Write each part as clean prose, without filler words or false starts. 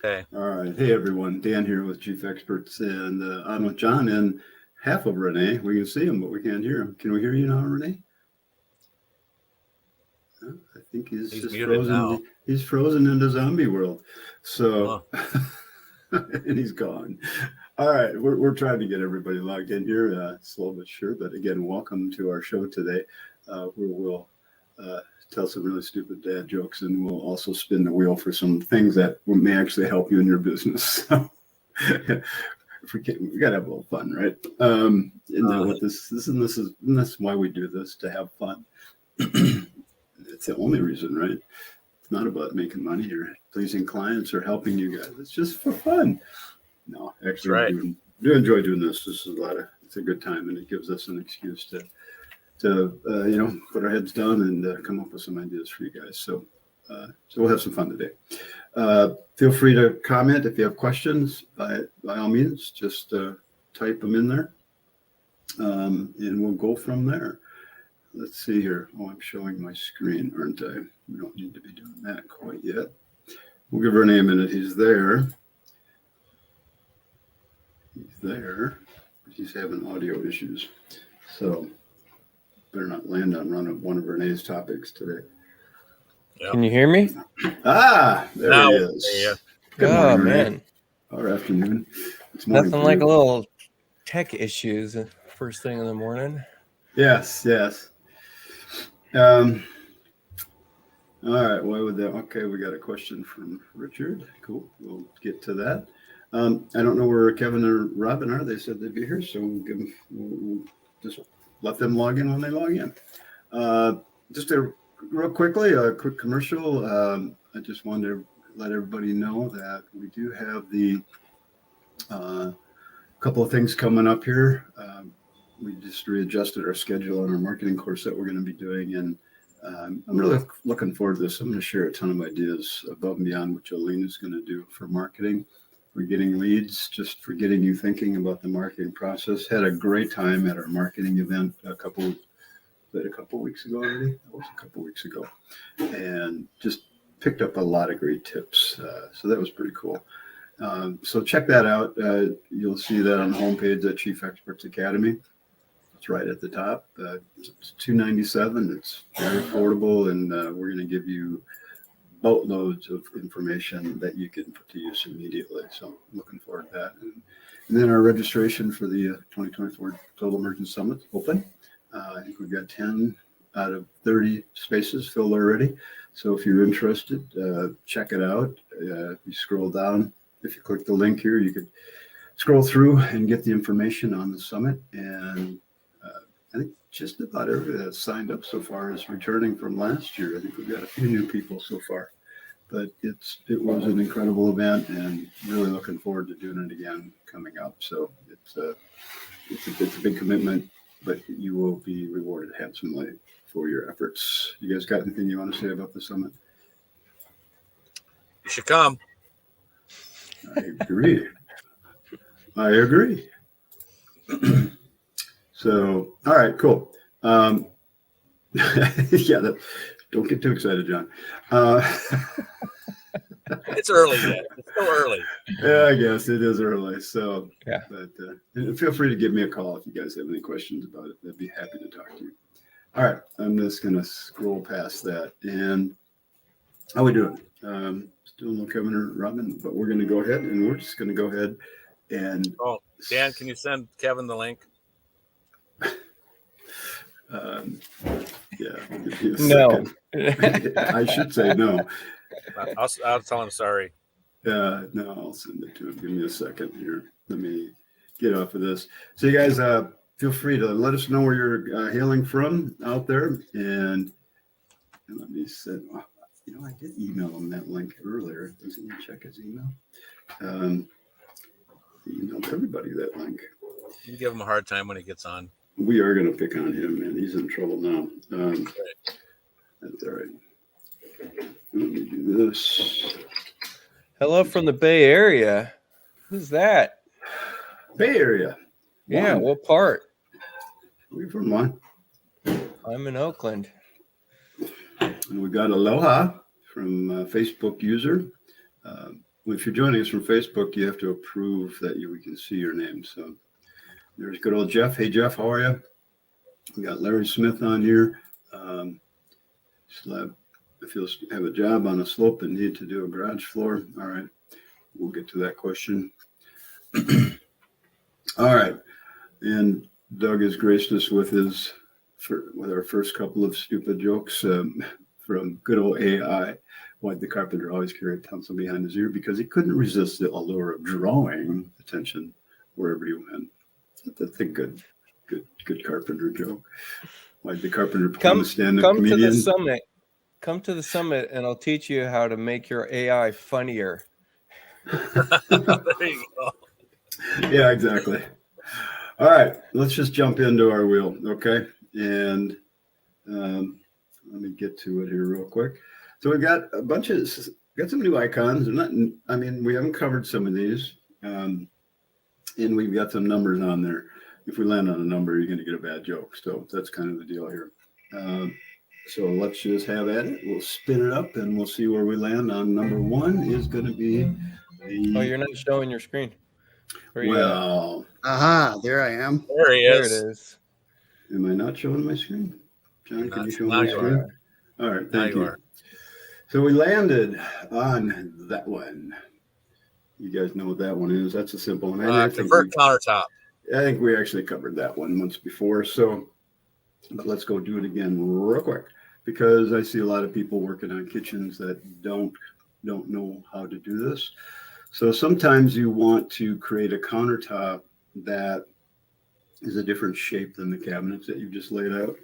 Okay. All right. Hey, everyone. Dan here with Chief Experts, and I'm with John and half of Renee. We can see him, but we can't hear him. Can we hear you now, Renee? I think he's just frozen. Now. He's frozen into zombie world. So, Oh. and he's gone. All right. We're trying to get everybody logged in here, slow but sure. But again, welcome to our show today, where we'll tell some really stupid dad jokes, and we'll also spin the wheel for some things that may actually help you in your business. So we gotta have a little fun, right? And what this is why we do this, to have fun. It's the only reason, right? It's not about making money or pleasing clients or helping you guys. It's just for fun. No, actually, right. do enjoy doing this. This is it's a good time, and it gives us an excuse to put our heads down and come up with some ideas for you guys. So we'll have some fun today. Feel free to comment if you have questions. By all means, just type them in there, and we'll go from there. Let's see here. Oh, I'm showing my screen, aren't I? We don't need to be doing that quite yet. We'll give Renee a minute. He's there. He's having audio issues. So better not land on one of Renee's topics today. Yep. Can you hear me? There he is. Good morning, man. Or afternoon. It's nothing like a little tech issues first thing in the morning. Yes. All right. Why would that? Okay, we got a question from Richard. Cool. We'll get to that. I don't know where Kevin or Robin are. They said they'd be here, so we'll just let them log in when they log in. Just real quickly, a quick commercial. I just wanted to let everybody know that we do have the couple of things coming up here. We just readjusted our schedule on our marketing course that we're going to be doing, and I'm really looking forward to this. I'm going to share a ton of ideas above and beyond what Jolene is going to do for marketing. We're getting leads, just for getting you thinking about the marketing process. Had a great time at our marketing event a couple weeks ago already? That was a couple weeks ago. And just picked up a lot of great tips. So that was pretty cool. So check that out. You'll see that on the homepage at Chief Experts Academy. It's right at the top. It's $297. It's very affordable, and we're going to give you boatloads of information that you can put to use immediately. So I'm looking forward to that. And then our registration for the 2024 Total Emergence Summit is open. I think we've got 10 out of 30 spaces filled already. So if you're interested, check it out. If you scroll down, if you click the link here, you could scroll through and get the information on the summit. And I think just about everybody that's signed up so far is returning from last year. I think we've got a few new people so far. But it was an incredible event, and really looking forward to doing it again coming up. So it's a big commitment, but you will be rewarded handsomely for your efforts. You guys got anything you want to say about the summit? You should come. I agree. So, all right, cool. Don't get too excited, John. It's early yet. It's still early. Yeah, I guess it is early. So, yeah. But feel free to give me a call if you guys have any questions about it. I'd be happy to talk to you. All right, I'm just going to scroll past that. And how we doing? Still no Kevin or Robin, but we're going to go ahead, and we're just going to go ahead and. Oh, Dan, can you send Kevin the link? Yeah. No. I should say no. I'll tell him sorry. No, I'll send it to him. Give me a second here. Let me get off of this. So you guys feel free to let us know where you're hailing from out there. And let me send, I did email him that link earlier. Doesn't he check his email? He emailed everybody that link. You can give him a hard time when he gets on. We are going to pick on him, man. He's in trouble now. That's all right. Let me do this. Hello from the Bay Area. Who's that? Bay Area. Yeah, what part? We're from one. I'm in Oakland. And we got Aloha from Facebook user. if you're joining us from Facebook, you have to approve that we can see your name. So there's good old Jeff. Hey, Jeff, how are you? We got Larry Smith on here. If you'll have a job on a slope and need to do a garage floor. All right. We'll get to that question. All right. And Doug has graced us with our first couple of stupid jokes from good old AI. Why'd the carpenter always carry a pencil behind his ear? Because he couldn't resist the allure of drawing attention wherever he went. That's a good carpenter joke. Why'd the carpenter become a stand-up comedian? To the summit. Come to the summit, and I'll teach you how to make your AI funnier. There you go. Yeah, exactly. All right, let's just jump into our wheel, okay? And let me get to it here real quick. So we got some new icons. We haven't covered some of these, and we've got some numbers on there. If we land on a number, you're going to get a bad joke. So that's kind of the deal here. So let's just have at it. We'll spin it up, and we'll see where we land on number one. Is going to be. Oh, you're not showing your screen. Well, there I am. There he is. There it is. Am I not showing my screen? John, can you show now my you screen? are. All right, Now thank you you. are. So we landed on that one. You guys know what that one is. That's a simple one. Convert countertop. I think we actually covered that one once before. So, but let's go do it again real quick, because I see a lot of people working on kitchens that don't know how to do this. So sometimes you want to create a countertop that is a different shape than the cabinets that you've just laid out.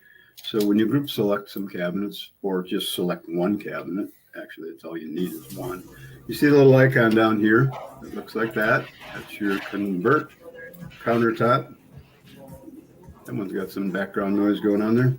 So when you group select some cabinets, or just select one cabinet, actually that's all you need is one. You see the little icon down here? It looks like that. That's your convert countertop. Someone's got some background noise going on there.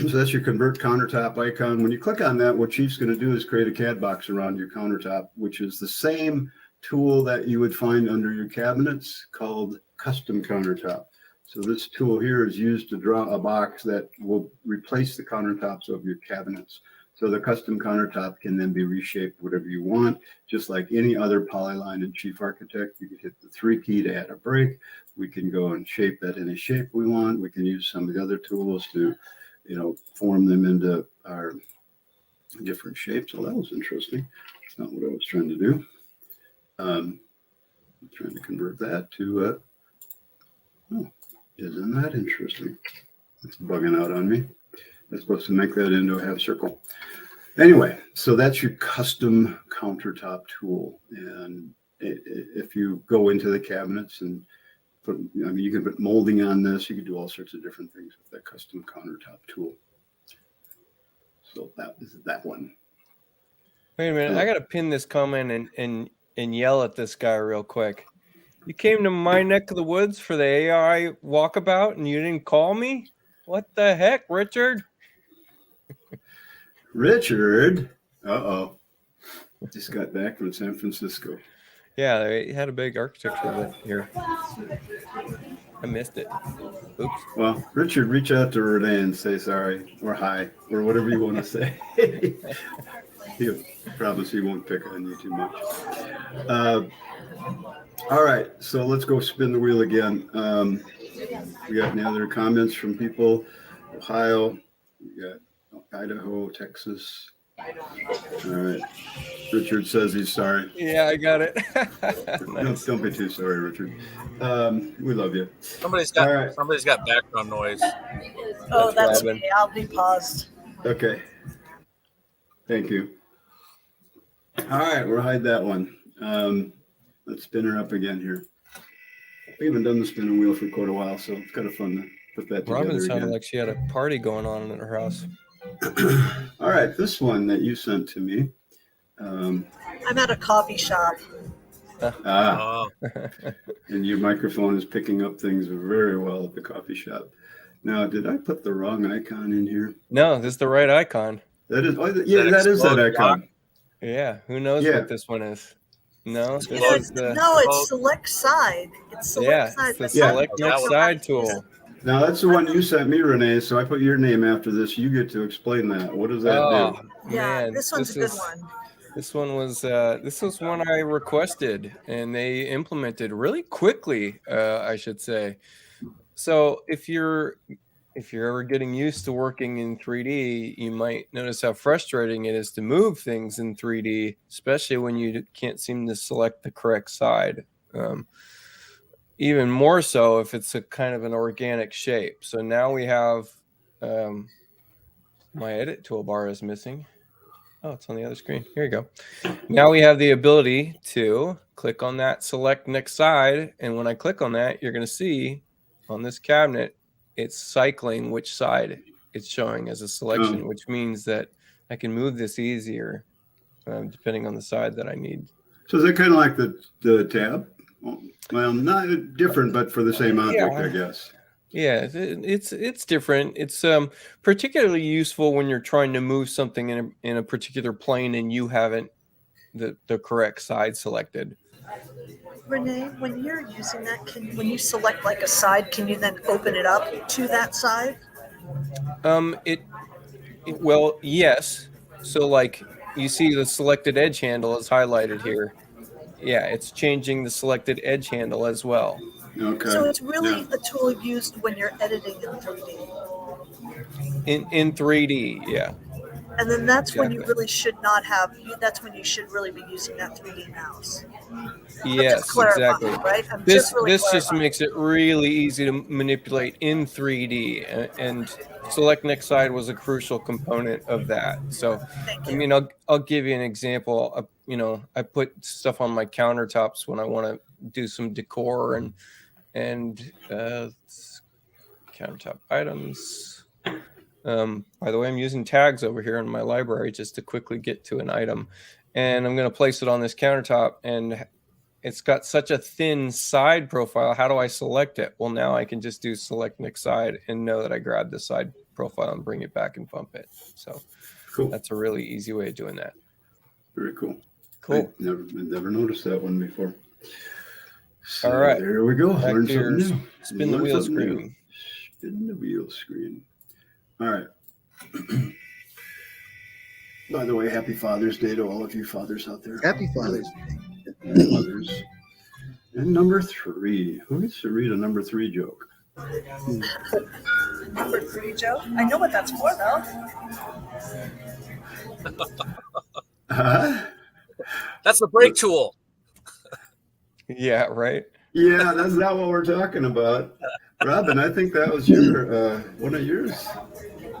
So that's your convert countertop icon. When you click on that, what Chief's going to do is create a CAD box around your countertop, which is the same tool that you would find under your cabinets called custom countertop. So this tool here is used to draw a box that will replace the countertops of your cabinets. So the custom countertop can then be reshaped whatever you want, just like any other polyline in Chief Architect. You can hit the 3 key to add a break. We can go and shape that in a shape we want. We can use some of the other tools to, form them into our different shapes. So that was interesting. It's not what I was trying to do. I'm trying to convert that to, isn't that interesting? It's bugging out on me. I'm supposed to make that into a half circle. Anyway, so that's your custom countertop tool. And if you go into the cabinets and you can put molding on this, you can do all sorts of different things with that custom countertop tool. So that is that one. Wait a minute. I got to pin this comment and yell at this guy real quick. You came to my neck of the woods for the AI walkabout and you didn't call me? What the heck, Richard? Richard? Uh-oh. Just got back from San Francisco. Yeah, they had a big architecture event here. I missed it. Oops. Well, Richard, reach out to Renee and say sorry or hi or whatever you want to say. He'll promise he won't pick on you too much. All right, so let's go spin the wheel again. We got any other comments from people? Ohio, we got Idaho, Texas. All right. Richard says he's sorry. Yeah, I got it. Nice. Don't be too sorry, Richard. We love you. Somebody's got background noise. Oh, that's Robin. okay. I'll be paused. Okay. Thank you. All right, we'll hide that one. Let's spin her up again here. We haven't done the spinning wheel for quite a while, so it's kind of fun to put that together. Robin sounded again. like she had a party going on in her house. All right, this one that you sent to me. I'm at a coffee shop. Oh, And your microphone is picking up things very well at the coffee shop. Now, did I put the wrong icon in here? No, this is the right icon. That is, that is that icon. Yeah, who knows Yeah. what this one is? No, this Well, is the It's select side. It's select side. it's the Yeah. select That next one. side tool. Now, that's the one you sent me, Renee, so I put your name after this. You get to explain that. What does that do? Yeah, Man, this one's a good is one. This was one I requested, and they implemented really quickly, I should say. So if you're ever getting used to working in 3D, you might notice how frustrating it is to move things in 3D, especially when you can't seem to select the correct side. Even more so if it's a kind of an organic shape. So now we have my edit toolbar is missing. Oh, it's on the other screen. Here you go. Now we have the ability to click on that select next side. And when I click on that, you're going to see on this cabinet, it's cycling which side it's showing as a selection, which means that I can move this easier depending on the side that I need. So is that kind of like the tab? Well, not different, but for the same object, I guess. Yeah, it's different. It's particularly useful when you're trying to move something in a particular plane and you haven't the correct side selected. Renee, when you're using that, when you select like a side, can you then open it up to that side? Well, yes. So like you see the selected edge handle is highlighted here. Yeah, it's changing the selected edge handle as well. Okay. So it's really a tool used when you're editing in 3D. In 3D, yeah. And then that's when you really should not have. That's when you should really be using that 3D mouse. Yes, exactly. Right? This just makes it really easy to manipulate in 3D, and select next side was a crucial component of that. So, I mean, I'll give you an example. I put stuff on my countertops when I want to do some decor and countertop items. By the way, I'm using tags over here in my library just to quickly get to an item, and I'm going to place it on this countertop, and it's got such a thin side profile. How do I select it? Well, now I can just do select next side and know that I grabbed the side profile and bring it back and bump it. So cool. That's a really easy way of doing that. Very cool. Cool. I never noticed that one before. So all right. There we go. Learn something new. Spin the wheel screen. New. Spin the wheel screen. All right. By the way, happy Father's Day to all of you fathers out there. Happy Father's Day. Mothers. And number 3. Who gets to read a number 3 joke? Number 3 joke? I know what that's for, though. That's the brake tool. Yeah, right. Yeah, that's not what we're talking about. Robin, I think that was your one of yours.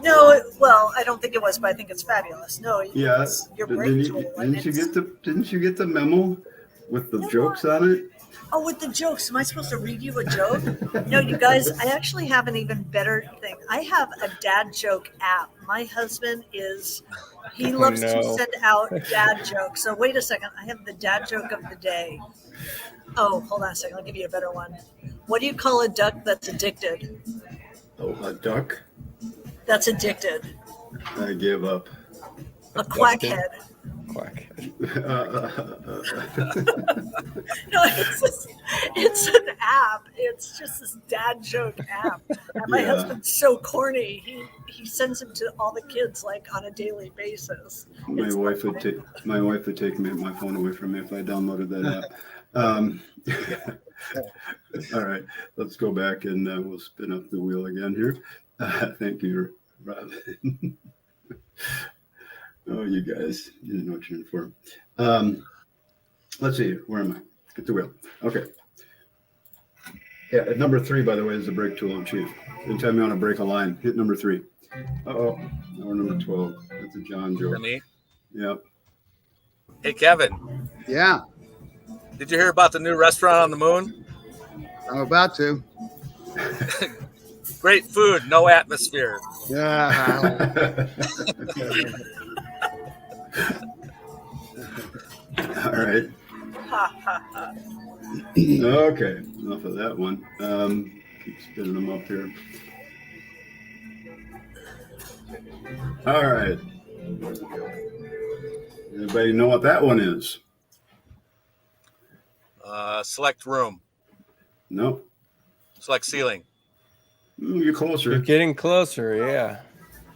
No, well, I don't think it was, but I think it's fabulous. No, yeah, it's your brake tool. Didn't you get the memo with the jokes on it? Oh, with the jokes. Am I supposed to read you a joke? No, you guys, I actually have an even better thing. I have a dad joke app. My husband he loves to send out dad jokes. So wait a second. I have the dad joke of the day. Oh, hold on a second. I'll give you a better one. What do you call a duck that's addicted? Oh, a duck? That's addicted. I give up. A quackhead. Quackhead. No, it's an app. It's just this dad joke app. And my husband's so corny. He sends them to all the kids like on a daily basis. My wife would take my phone away from me if I downloaded that app. All right, let's go back and we'll spin up the wheel again here. Thank you, Robin. Oh, you guys, you didn't know what you're in for. Let's see, where am I? Get the wheel. Okay. Yeah, at number 3, by the way, is the brake tool on chief. Anytime you want to break a line, hit number 3. Uh-oh, now we're number 12. That's a John joke. Me? Yep. Hey, Kevin. Yeah. Did you hear about the new restaurant on the moon? I'm about to. Great food, no atmosphere. Yeah. All right. Okay, enough of that one. Keep spinning them up here. All right. Anybody know what that one is? Select room. No. Select ceiling. You're closer. You're getting closer, yeah.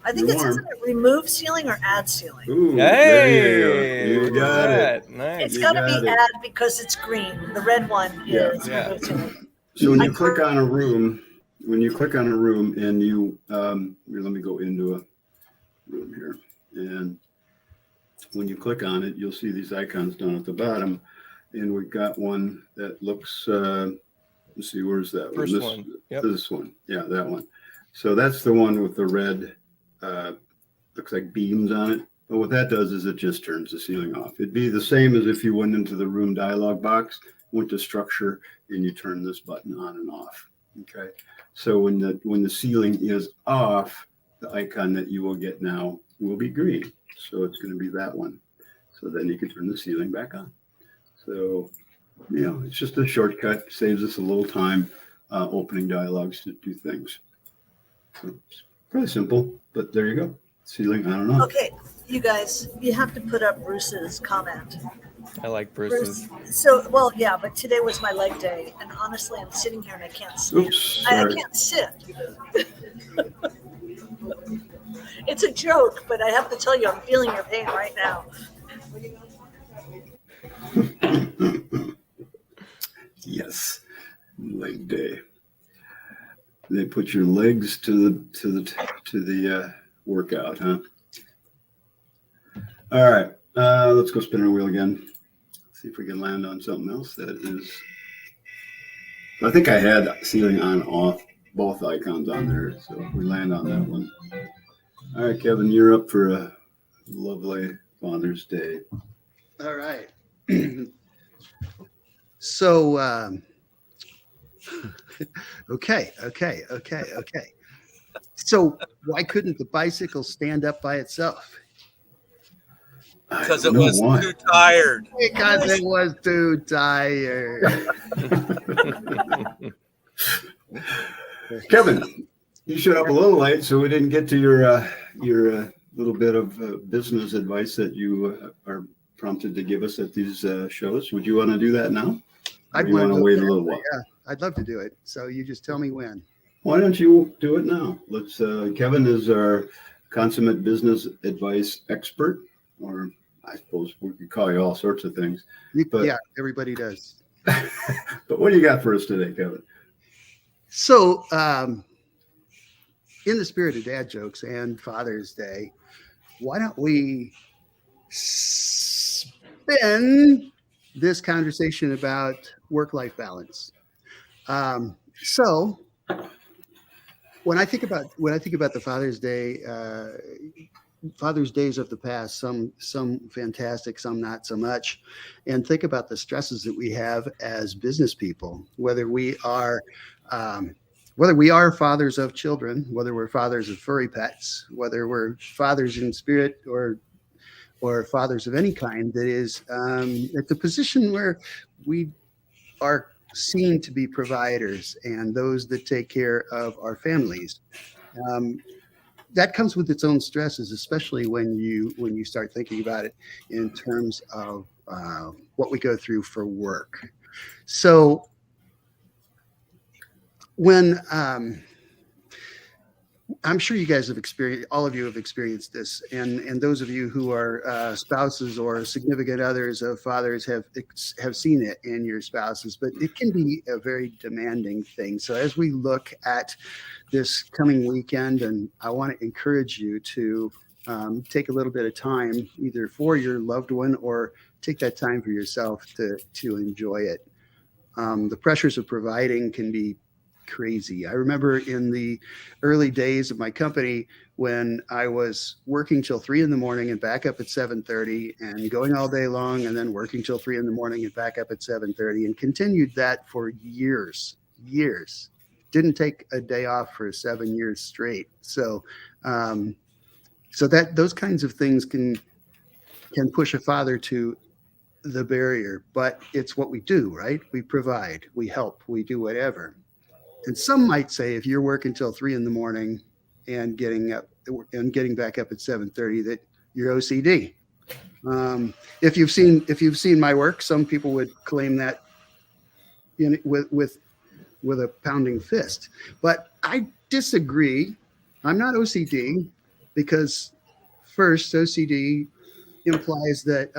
I think You're it's warm. isn't it remove ceiling or add ceiling. Ooh, there Hey, you go. You look got at it. that. Nice. It's You got to got be it. add because it's green. The red one Yeah. is Yeah. remove ceiling. So when you click on a room, and you, here, let me go into a room here. And when you click on it, you'll see these icons down at the bottom. And we've got one that looks, let's see, where's that First one? one. Yep. This one. Yeah, that one. So that's the one with the red, looks like beams on it. But what that does is it just turns the ceiling off. It'd be the same as if you went into the room dialog box, went to structure, and you turn this button on and off. Okay. So when the ceiling is off, the icon that you will get now will be green. So it's going to be that one. So then you can turn the ceiling back on. So, it's just a shortcut, saves us a little time opening dialogues to do things. So it's pretty simple, but there you go. Ceiling on and off. Okay, you guys, you have to put up Bruce's comment. I like Bruce's. Bruce, so, well, yeah, but today was my leg day, and honestly, I'm sitting here and I can't stand. Oops, I sorry. can't sit. It's a joke, but I have to tell you, I'm feeling your pain right now. Yes, leg day. They put your legs to the workout, huh? All right, let's go spin our wheel again. See if we can land on something else that is. I think I had ceiling on off both icons on there, so we land on that one. All right, Kevin, you're up for a lovely Father's Day. All right. So, okay. So why couldn't the bicycle stand up by itself? Because I it don't know was why. too tired. Because it was too tired. Kevin, you showed up a little late, so we didn't get to your little bit of business advice that you are prompted to give us at these shows. Would you want to do that now? Or do you want to wait a little while? Yeah, I'd love to do it. So you just tell me when. Why don't you do it now? Let's. Kevin is our consummate business advice expert, or I suppose we could call you all sorts of things. But- Yeah, everybody does. But what do you got for us today, Kevin? So, in the spirit of dad jokes and Father's Day, why don't we spin this conversation about work-life balance? So, when I think about the Father's Day, Father's Days of the past, some fantastic, some not so much, and think about the stresses that we have as business people, whether we are fathers of children, whether we're fathers of furry pets, whether we're fathers in spirit or fathers of any kind, that is at the position where we are seen to be providers and those that take care of our families. That comes with its own stresses, especially when you start thinking about it in terms of what we go through for work. So when I'm sure you guys have experienced, all of you have experienced this, and those of you who are spouses or significant others of fathers have seen it in your spouses, but it can be a very demanding thing. So as we look at this coming weekend, and I want to encourage you to take a little bit of time either for your loved one or take that time for yourself to enjoy it. The pressures of providing can be crazy. I remember in the early days of my company when I was working till 3 a.m. and back up at 7:30 and going all day long and then working till 3 a.m. and back up at 7:30 and continued that for years. Didn't take a day off for 7 years straight. So that those kinds of things can push a father to the barrier, but it's what we do, right? We provide, we help, we do whatever. And some might say if you're working till 3 a.m. and getting back up at 7:30 that you're OCD. If you've seen my work, some people would claim that with a pounding fist. But I disagree. I'm not OCD because first, OCD implies that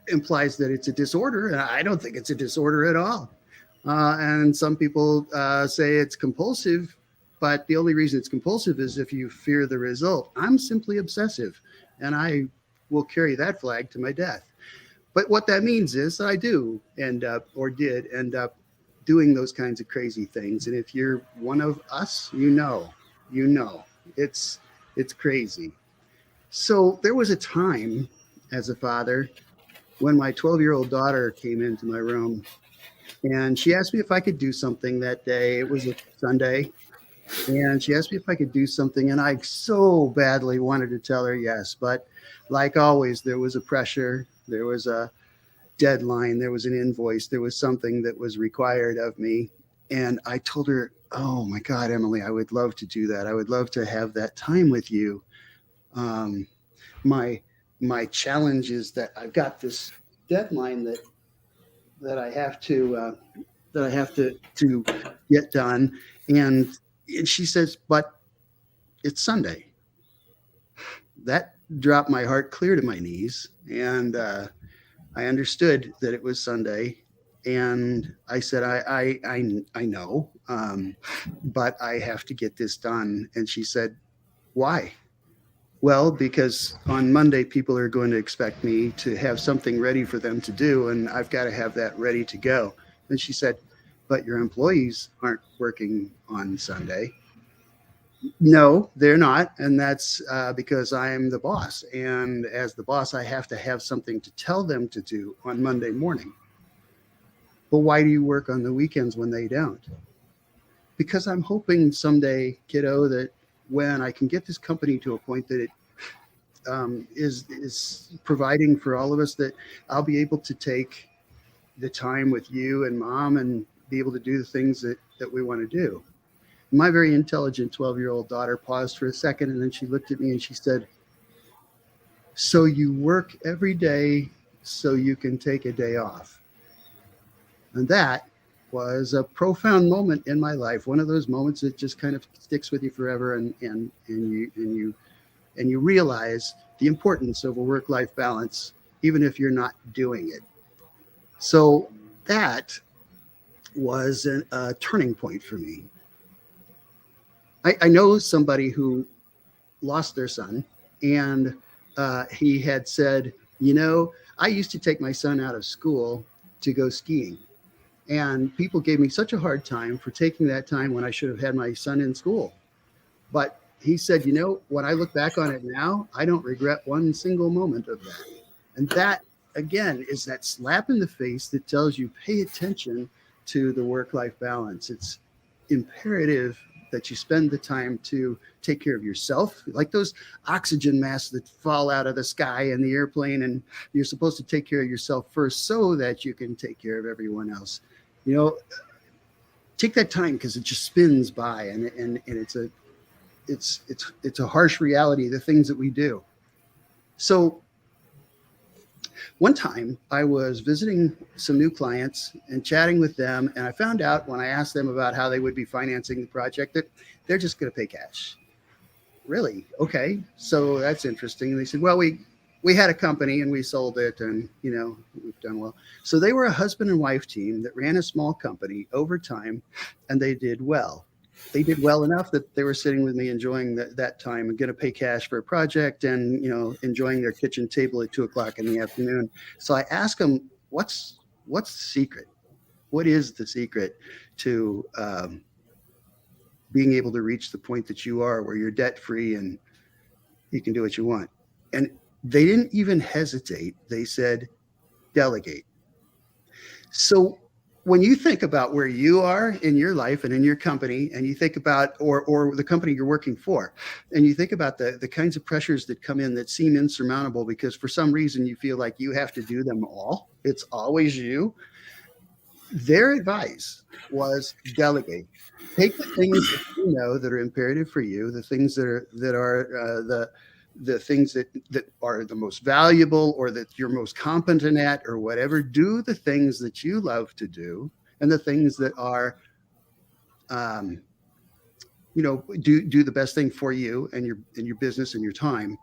it's a disorder, and I don't think it's a disorder at all. And some people say it's compulsive, but the only reason it's compulsive is if you fear the result. I'm simply obsessive, and I will carry that flag to my death. But what that means is I do end up, or did end up, doing those kinds of crazy things. And if you're one of us, you know, it's crazy. So there was a time as a father when my 12-year-old daughter came into my room, and she asked me if I could do something that day. It was a Sunday, and she asked me if I could do something, and I so badly wanted to tell her yes. But like always, there was a pressure, there was a deadline, there was an invoice, there was something that was required of me. And I told her, oh my God, Emily, I would love to do that. I would love to have that time with you. My challenge is that I've got this deadline that I have to get done. And she says, but it's Sunday. That dropped my heart clear to my knees. And I understood that it was Sunday. And I said, I know, but I have to get this done. And she said, why? Well, because on Monday, people are going to expect me to have something ready for them to do, and I've got to have that ready to go. And she said, but your employees aren't working on Sunday. No, they're not. And that's because I'm the boss. And as the boss, I have to have something to tell them to do on Monday morning. But why do you work on the weekends when they don't? Because I'm hoping someday, kiddo, that when I can get this company to a point that it is providing for all of us, that I'll be able to take the time with you and mom and be able to do the things that we want to do. My very intelligent 12-year-old daughter paused for a second, and then she looked at me and she said, so you work every day so you can take a day off. And that was a profound moment in my life. One of those moments that just kind of sticks with you forever, and you realize the importance of a work-life balance, even if you're not doing it. So that was a turning point for me. I know somebody who lost their son, and he had said, I used to take my son out of school to go skiing. And people gave me such a hard time for taking that time when I should have had my son in school. But he said, when I look back on it now, I don't regret one single moment of that. And that, again, is that slap in the face that tells you pay attention to the work-life balance. It's imperative that you spend the time to take care of yourself, like those oxygen masks that fall out of the sky in the airplane, and you're supposed to take care of yourself first so that you can take care of everyone else. Take that time, because it just spins by, and it's a harsh reality, the things that we do. So one time I was visiting some new clients and chatting with them, and I found out when I asked them about how they would be financing the project that they're just going to pay cash. Really? Okay. So that's interesting. And they said, well, we had a company and we sold it, and we've done well. So they were a husband and wife team that ran a small company over time, and they did well. They did well enough that they were sitting with me, enjoying that time, and going to pay cash for a project, and enjoying their kitchen table at 2:00 in the afternoon. So I asked them, what's the secret? What is the secret to being able to reach the point that you are, where you're debt free and you can do what you want? And they didn't even hesitate. They said, delegate. So when you think about where you are in your life and in your company, and you think about, or the company you're working for, and you think about the kinds of pressures that come in that seem insurmountable because for some reason you feel like you have to do them all, it's always you. Their advice was delegate. Take the things that you know that are imperative for you, the things that are the things that are the most valuable, or that you're most competent at, or whatever. Do the things that you love to do, and the things that are do the best thing for you and your business and your time,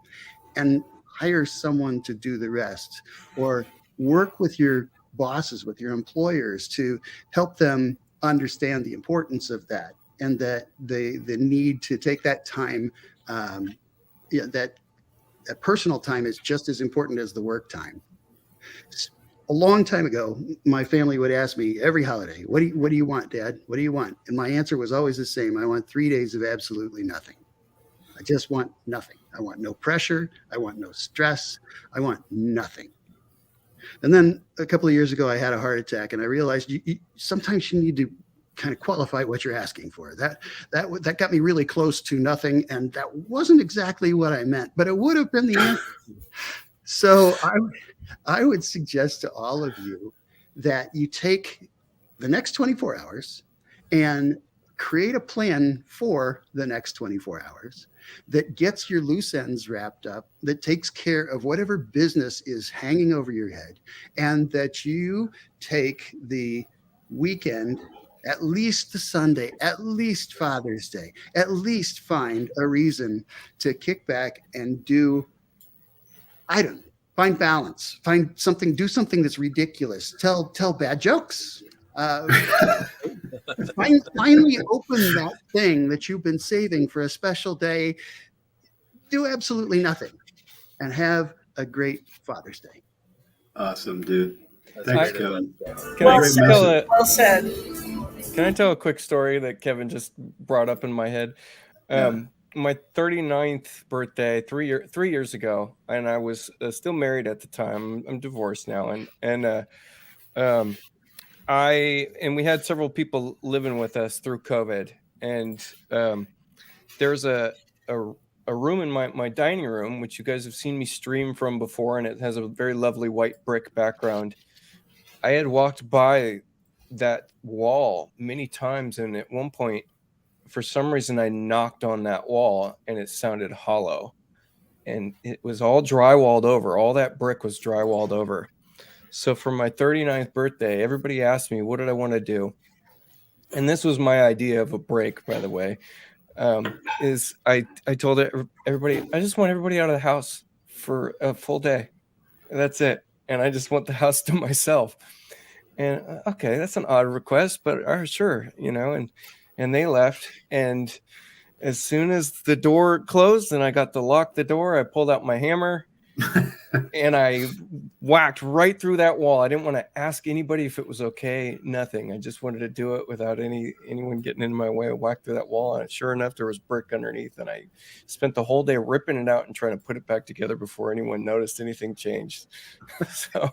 and hire someone to do the rest, or work with your bosses, with your employers, to help them understand the importance of that, and that the need to take that time, that personal time is just as important as the work time. A long time ago, my family would ask me every holiday, what do you want, Dad? What do you want? And my answer was always the same. I want 3 days of absolutely nothing. I just want nothing. I want no pressure. I want no stress. I want nothing. And then a couple of years ago, I had a heart attack, and I realized sometimes you need to kind of qualify what you're asking for. That got me really close to nothing, and that wasn't exactly what I meant, but it would have been the answer. So I would suggest to all of you that you take the next 24 hours and create a plan for the next 24 hours that gets your loose ends wrapped up, that takes care of whatever business is hanging over your head, and that you take the weekend, at least the Sunday, at least Father's Day, at least find a reason to kick back and do, I don't know, find balance, find something, do something that's ridiculous, tell bad jokes. Finally open that thing that you've been saving for a special day. Do absolutely nothing and have a great Father's Day. Awesome, dude. That's Thanks, great. Kevin. Well said. Can I tell a quick story that Kevin just brought up in my head? My 39th birthday, 3 years ago, and I was still married at the time. I'm divorced now, and we had several people living with us through COVID, and there's a room in my dining room, which you guys have seen me stream from before, and it has a very lovely white brick background. I had walked by that wall many times, and at one point, for some reason, I knocked on that wall, and it sounded hollow, and it was all drywalled over. All that brick was drywalled over. So for my 39th birthday, everybody asked me, what did I want to do? And this was my idea of a break, by the way, is I told everybody, I just want everybody out of the house for a full day. That's it. And I just want the house to myself. And okay, that's an odd request, but sure, and they left. And as soon as the door closed and I got to lock the door, I pulled out my hammer and I whacked right through that wall. I didn't want to ask anybody if it was okay. Nothing. I just wanted to do it without anyone getting in my way. I whacked through that wall, and sure enough, there was brick underneath. And I spent the whole day ripping it out and trying to put it back together before anyone noticed anything changed. So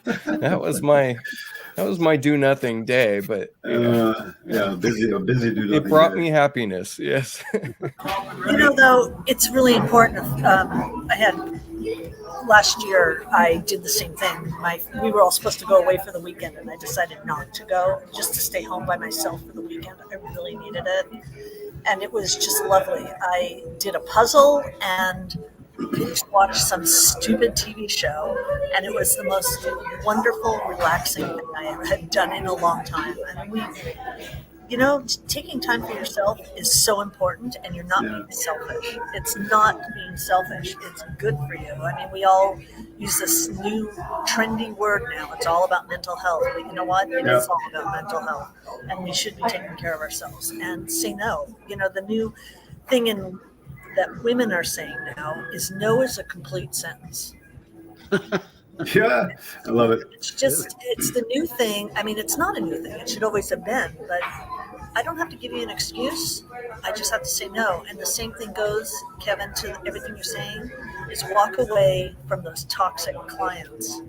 that was my do nothing day. But busy do nothing. It brought me happiness. Yes. Though it's really important. Last year, I did the same thing. We were all supposed to go away for the weekend, and I decided not to go, just to stay home by myself for the weekend. I really needed it, and it was just lovely. I did a puzzle and watched some stupid TV show, and it was the most wonderful, relaxing thing I had done in a long time. And taking time for yourself is so important, and you're not being selfish. It's not being selfish. It's good for you. I mean, we all use this new trendy word now. It's all about mental health. But you know what? It is all about mental health, and we should be taking care of ourselves and say no. The new thing that women are saying now is no is a complete sentence. Yeah, I love it. It's the new thing. I mean, it's not a new thing. It should always have been, but I don't have to give you an excuse. I just have to say no. And the same thing goes, Kevin, to everything you're saying, is walk away from those toxic clients.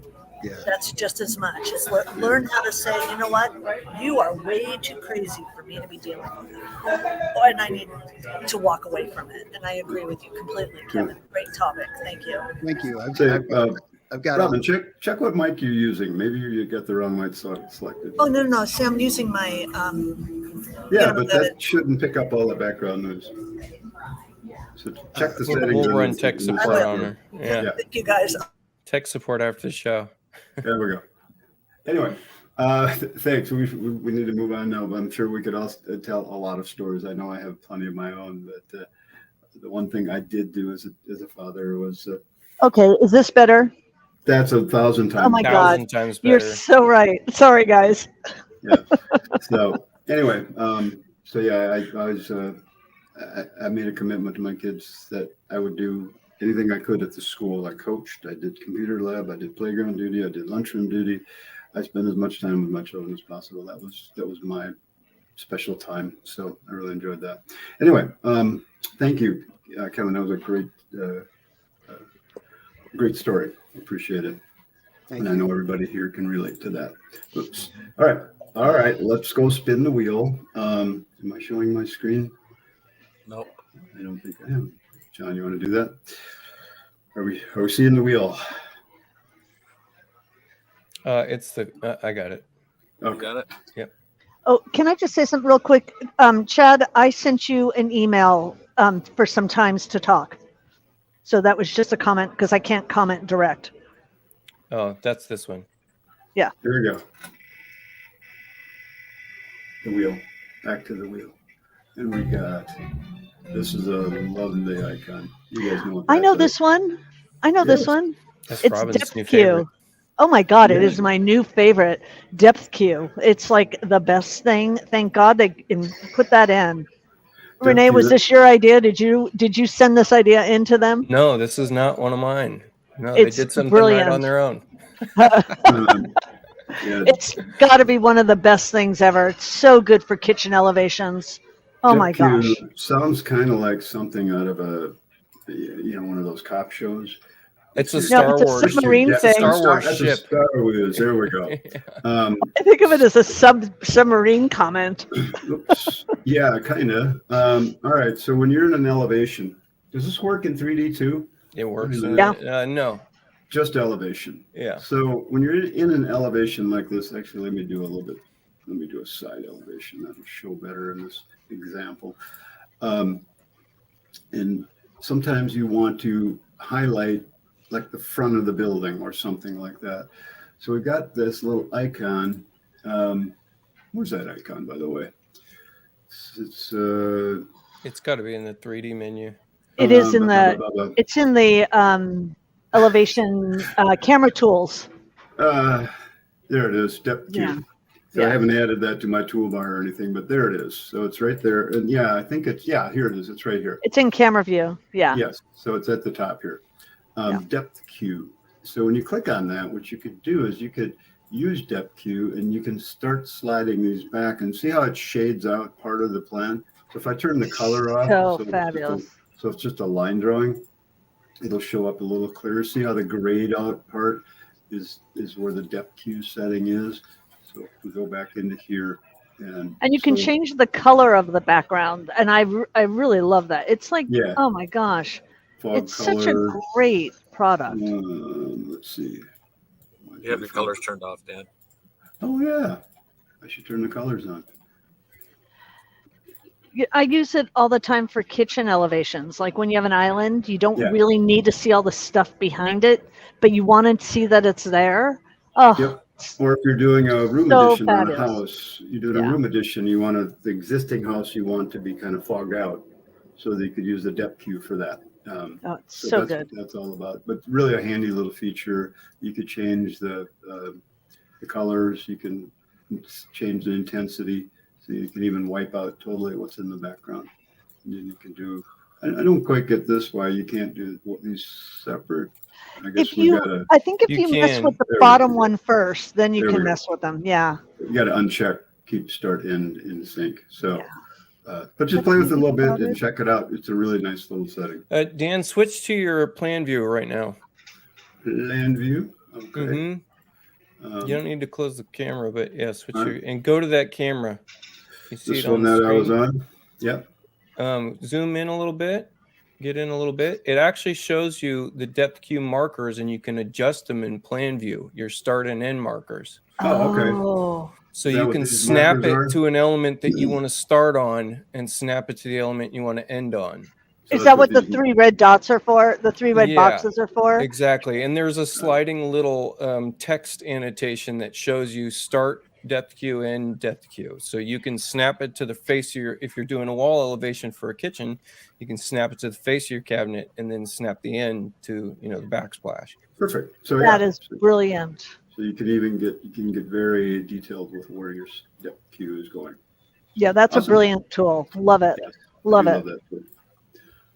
Yeah. That's just as much. It's learn how to say, you know what, you are way too crazy for me to be dealing with it. And I need to walk away from it. And I agree with you completely, Kevin. Great topic. Thank you. Thank you. I've got Robin, check what mic you're using. Maybe you got the wrong mic selected. Oh, no. See, I'm using my... but that shouldn't pick up all the background noise. So check the settings. We'll run tech support on her. Yeah. Thank you, guys. Tech support after the show. There we go. Anyway, Thanks. We need to move on now, but I'm sure we could also tell a lot of stories. I know I have plenty of my own, but the one thing I did do as a father was Okay, is this better? that's 1,000 times. Oh my better. God. 1,000 times You're better. so right. Sorry, guys. Yeah. So anyway, so yeah, I was I made a commitment to my kids that I would do anything I could at the school. I coached, I did computer lab, I did playground duty, I did lunchroom duty. I spent as much time with my children as possible. That was my special time. So I really enjoyed that. Anyway, thank you, Kevin. That was a great story. Appreciate it. Thank And you. I know everybody here can relate to that. Oops. All right. Let's go spin the wheel. Am I showing my screen? Nope. I don't think I am. John, you want to do that? Are we seeing the wheel? It's the I got it. You Okay. got it? Yep. Oh, can I just say something real quick? Chad, I sent you an email for some times to talk. So that was just a comment because I can't comment direct. Oh, that's this one. Here we go. The wheel. Back to the wheel. And we got, this is a lovely icon. You guys know what I that know is. this one. I know this Yes. one. That's It's Robin's depth new queue. favorite. Oh my God, it Yeah. is my new favorite, depth queue. It's like the best thing. Thank God they put that in. Renee, was queue. this your idea? Did you send this idea into them? No, this is not one of mine. No, It's they did something brilliant. right on their own. Yeah, It's got to be one of the best things ever. It's so good for kitchen elevations. Oh my Depth queue gosh. sounds kind of like something out of one of those cop shows. It's a It's Star it's a Wars. submarine It's a thing. Star Wars That's a ship. Star Wars. There we go. I think of it as a submarine comment. Oops. Yeah, kind of. All right. So when you're in an elevation, does this work in 3D too? It works. Yeah. No. Just elevation. Yeah. So when you're in an elevation like this, actually, let me do a side elevation. That'll show better in this example. And sometimes you want to highlight like the front of the building or something like that. So we've got this little icon. Where's that icon, by the way? It's got to be in the 3D menu. It is in the. It's in the elevation camera tools. There it is, depth queue. Yeah. So I haven't added that to my toolbar or anything, but there it is. So it's right there. And yeah, I think here it is. It's right here. It's in camera view. Yeah. Yes. So it's at the top here. Depth queue. So when you click on that, what you could do is you could use depth queue and you can start sliding these back and see how it shades out part of the plan. So if I turn the color off, So fabulous. So it's just a line drawing, it'll show up a little clearer. See how the grayed out part is where the depth queue setting is. So if we go back into here and you can change the color of the background. And I really love that. It's like, yeah, oh my gosh, it's color. such a great product. Let's see. You have your colors turned off, Dan. Oh yeah, I should turn the colors on. I use it all the time for kitchen elevations. Like when you have an island, you don't really need to see all the stuff behind it, but you want to see that it's there. Oh, yep. Or if you're doing a room addition on a house, you do a room addition, you want the existing house you want to be kind of fogged out so that you could use the depth queue for that. It's so that's good. What that's all about. But really a handy little feature. You could change the colors. You can change the intensity. So you can even wipe out totally what's in the background. And then you can do, I don't quite get this why you can't do these separate. I guess I think if you mess with the bottom one first, then you can mess with them. Yeah. You got to uncheck keep start end in sync. So, but just play with it a little bit and check it out. It's a really nice little setting. Dan, switch to your plan view right now. Plan view. Okay. Mm-hmm. You don't need to close the camera, but yeah, switch and go to that camera. You see this it on one the that I was screen? on. Yep. Zoom in a little bit. Get in a little bit. It actually shows you the depth queue markers, and you can adjust them in plan view. Your start and end markers. Oh, okay. So you can snap it to an element that you want to start on, and snap it to the element you want to end on. that's that what the these- 3 red dots are for? The 3 red Yeah. boxes are for? Exactly. And there's a sliding little text annotation that shows you start depth queue and depth queue. So you can snap it to the face of your, if you're doing a wall elevation for a kitchen, you can snap it to the face of your cabinet and then snap the end to, the backsplash. Perfect. So That yeah, is brilliant. so you can get very detailed with where your depth queue is going. Yeah, that's a Awesome. brilliant tool. Love it. Yes, Love I it. love that too.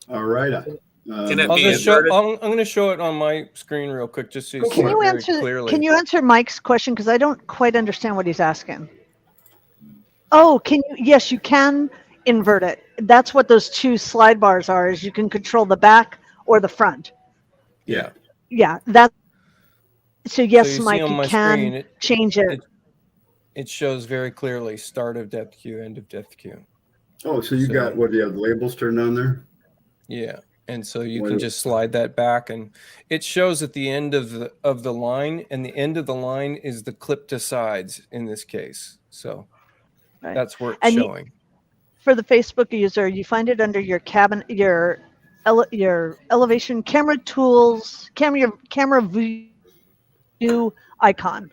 All right. Can it I'll be just show, inverted? I'm going to show it on my screen real quick just so you see Can it you very answer? clearly. Can you answer Mike's question because I don't quite understand what he's asking? Oh, can you? Yes, you can invert it. That's what those 2 slide bars are. Is you can control the back or the front. Yeah. Yeah, that. So yes, you see Mike, on you my can screen, change it. It shows very clearly start of depth queue, end of depth queue. Oh, so you got what? Do you have the labels turned on there? Yeah. And so you What can do- just slide that back and it shows at the end of the line, and the end of the line is the clip to sides in this case. So Right. that's where it's And showing. For the Facebook user, you find it under your cabin, your elevation camera tools, camera view icon.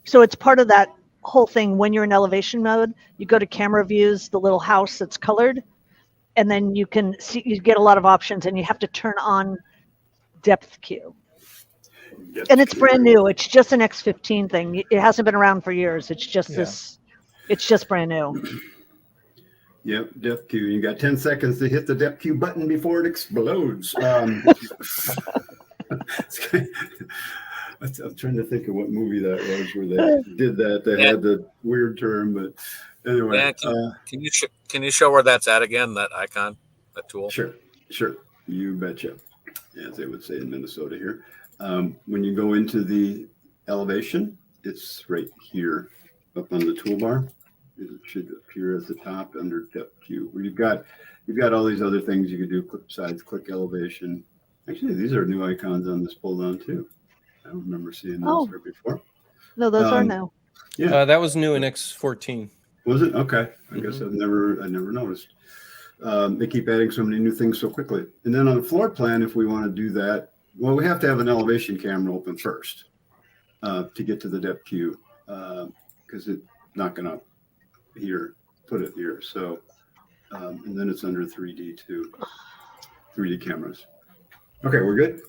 So it's part of that whole thing. When you're in elevation mode, you go to camera views, the little house that's colored, and then you can see, you get a lot of options, and you have to turn on depth queue. And it's brand new. It's just an X15 thing. It hasn't been around for years. It's just it's just brand new. Yep, depth queue. You got 10 seconds to hit the depth queue button before it explodes. I'm trying to think of what movie that was where they did that. They had the weird term, but anyway. Yeah, can you show where that's at again? That icon, that tool. Sure. You betcha. As they would say in Minnesota here. When you go into the elevation, it's right here up on the toolbar. It should appear at the top under depth queue. Where you've got all these other things you can do: clip sides, click elevation. Actually, these are new icons on this pull down too. I don't remember seeing those there before. No, those are new. Yeah, That was new in X14. was it? Okay, I guess I never noticed. They keep adding so many new things so quickly. And then on the floor plan, if we want to do that, well, we have to have an elevation camera open first to get to the depth queue because it's not going to put it here. So, and then it's under 3D too, 3D cameras. Okay, we're good?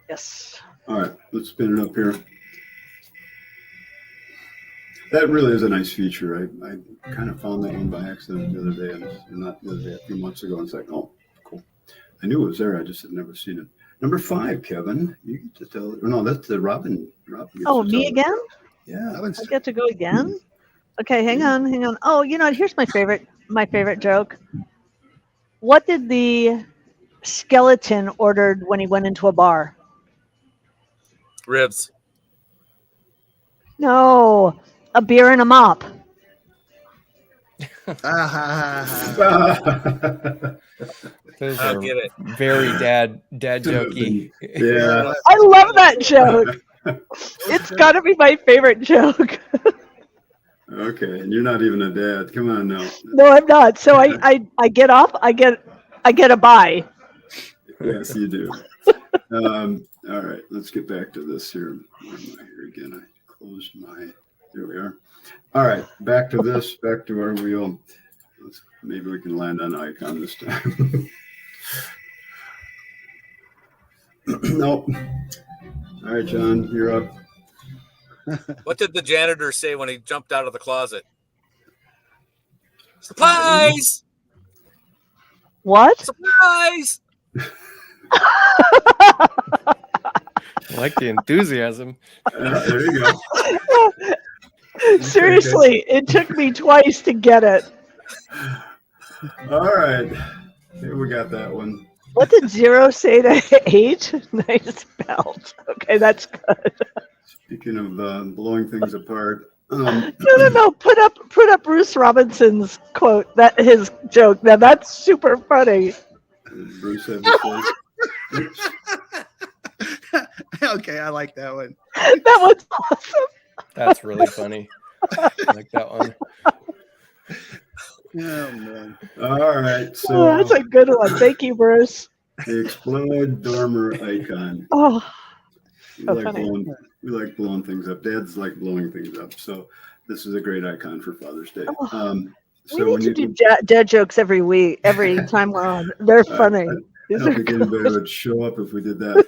Yes. All right, let's spin it up here. That really is a nice feature. I kind of found that one by accident the other day, and not the other day, a few months ago. And it's like, oh, cool. I knew it was there. I just had never seen it. Number 5, Kevin. You get to tell. No, that's the Robin. Robin gets Oh, to me tell it. again? Yeah. I get to go again? Okay, hang on. Oh, here's my favorite joke. What did the skeleton ordered when he went into a bar? Ribs. No, a beer and a mop. Those I are get it. very dad jokey. Yeah. I love that joke. It's got to be my favorite joke. Okay, and you're not even a dad. Come on now. No, I'm not. So I get off. I get a buy. Yes, you do. All right, let's get back to this here. Where am I here again? I closed my. There we are. All right, back to this. Back to our wheel. Maybe we can land on icon this time. Nope. All right, John, you're up. What did the janitor say when he jumped out of the closet? Supplies! What? Supplies! I like the enthusiasm. There you go. Seriously, it took me twice to get it. All right, here we got that one. What did 0 say to 8? Nice belt. Okay, that's good. Speaking of blowing things apart. No. Put up Bruce Robinson's quote. His joke. Now that's super funny. Bruce had to say. Okay, I like that one. That was awesome. That's really funny. I like that one. Oh man. All right. Oh, So that's a good one. Thank you, Bruce. the explode dormer icon. Oh, We so like funny. blowing things up. Dads like blowing things up. So this is a great icon for Father's Day. Oh, we So need when to you do dad jokes every week, every time we're on. They're funny. I These don't are think good. anybody would show up if we did that.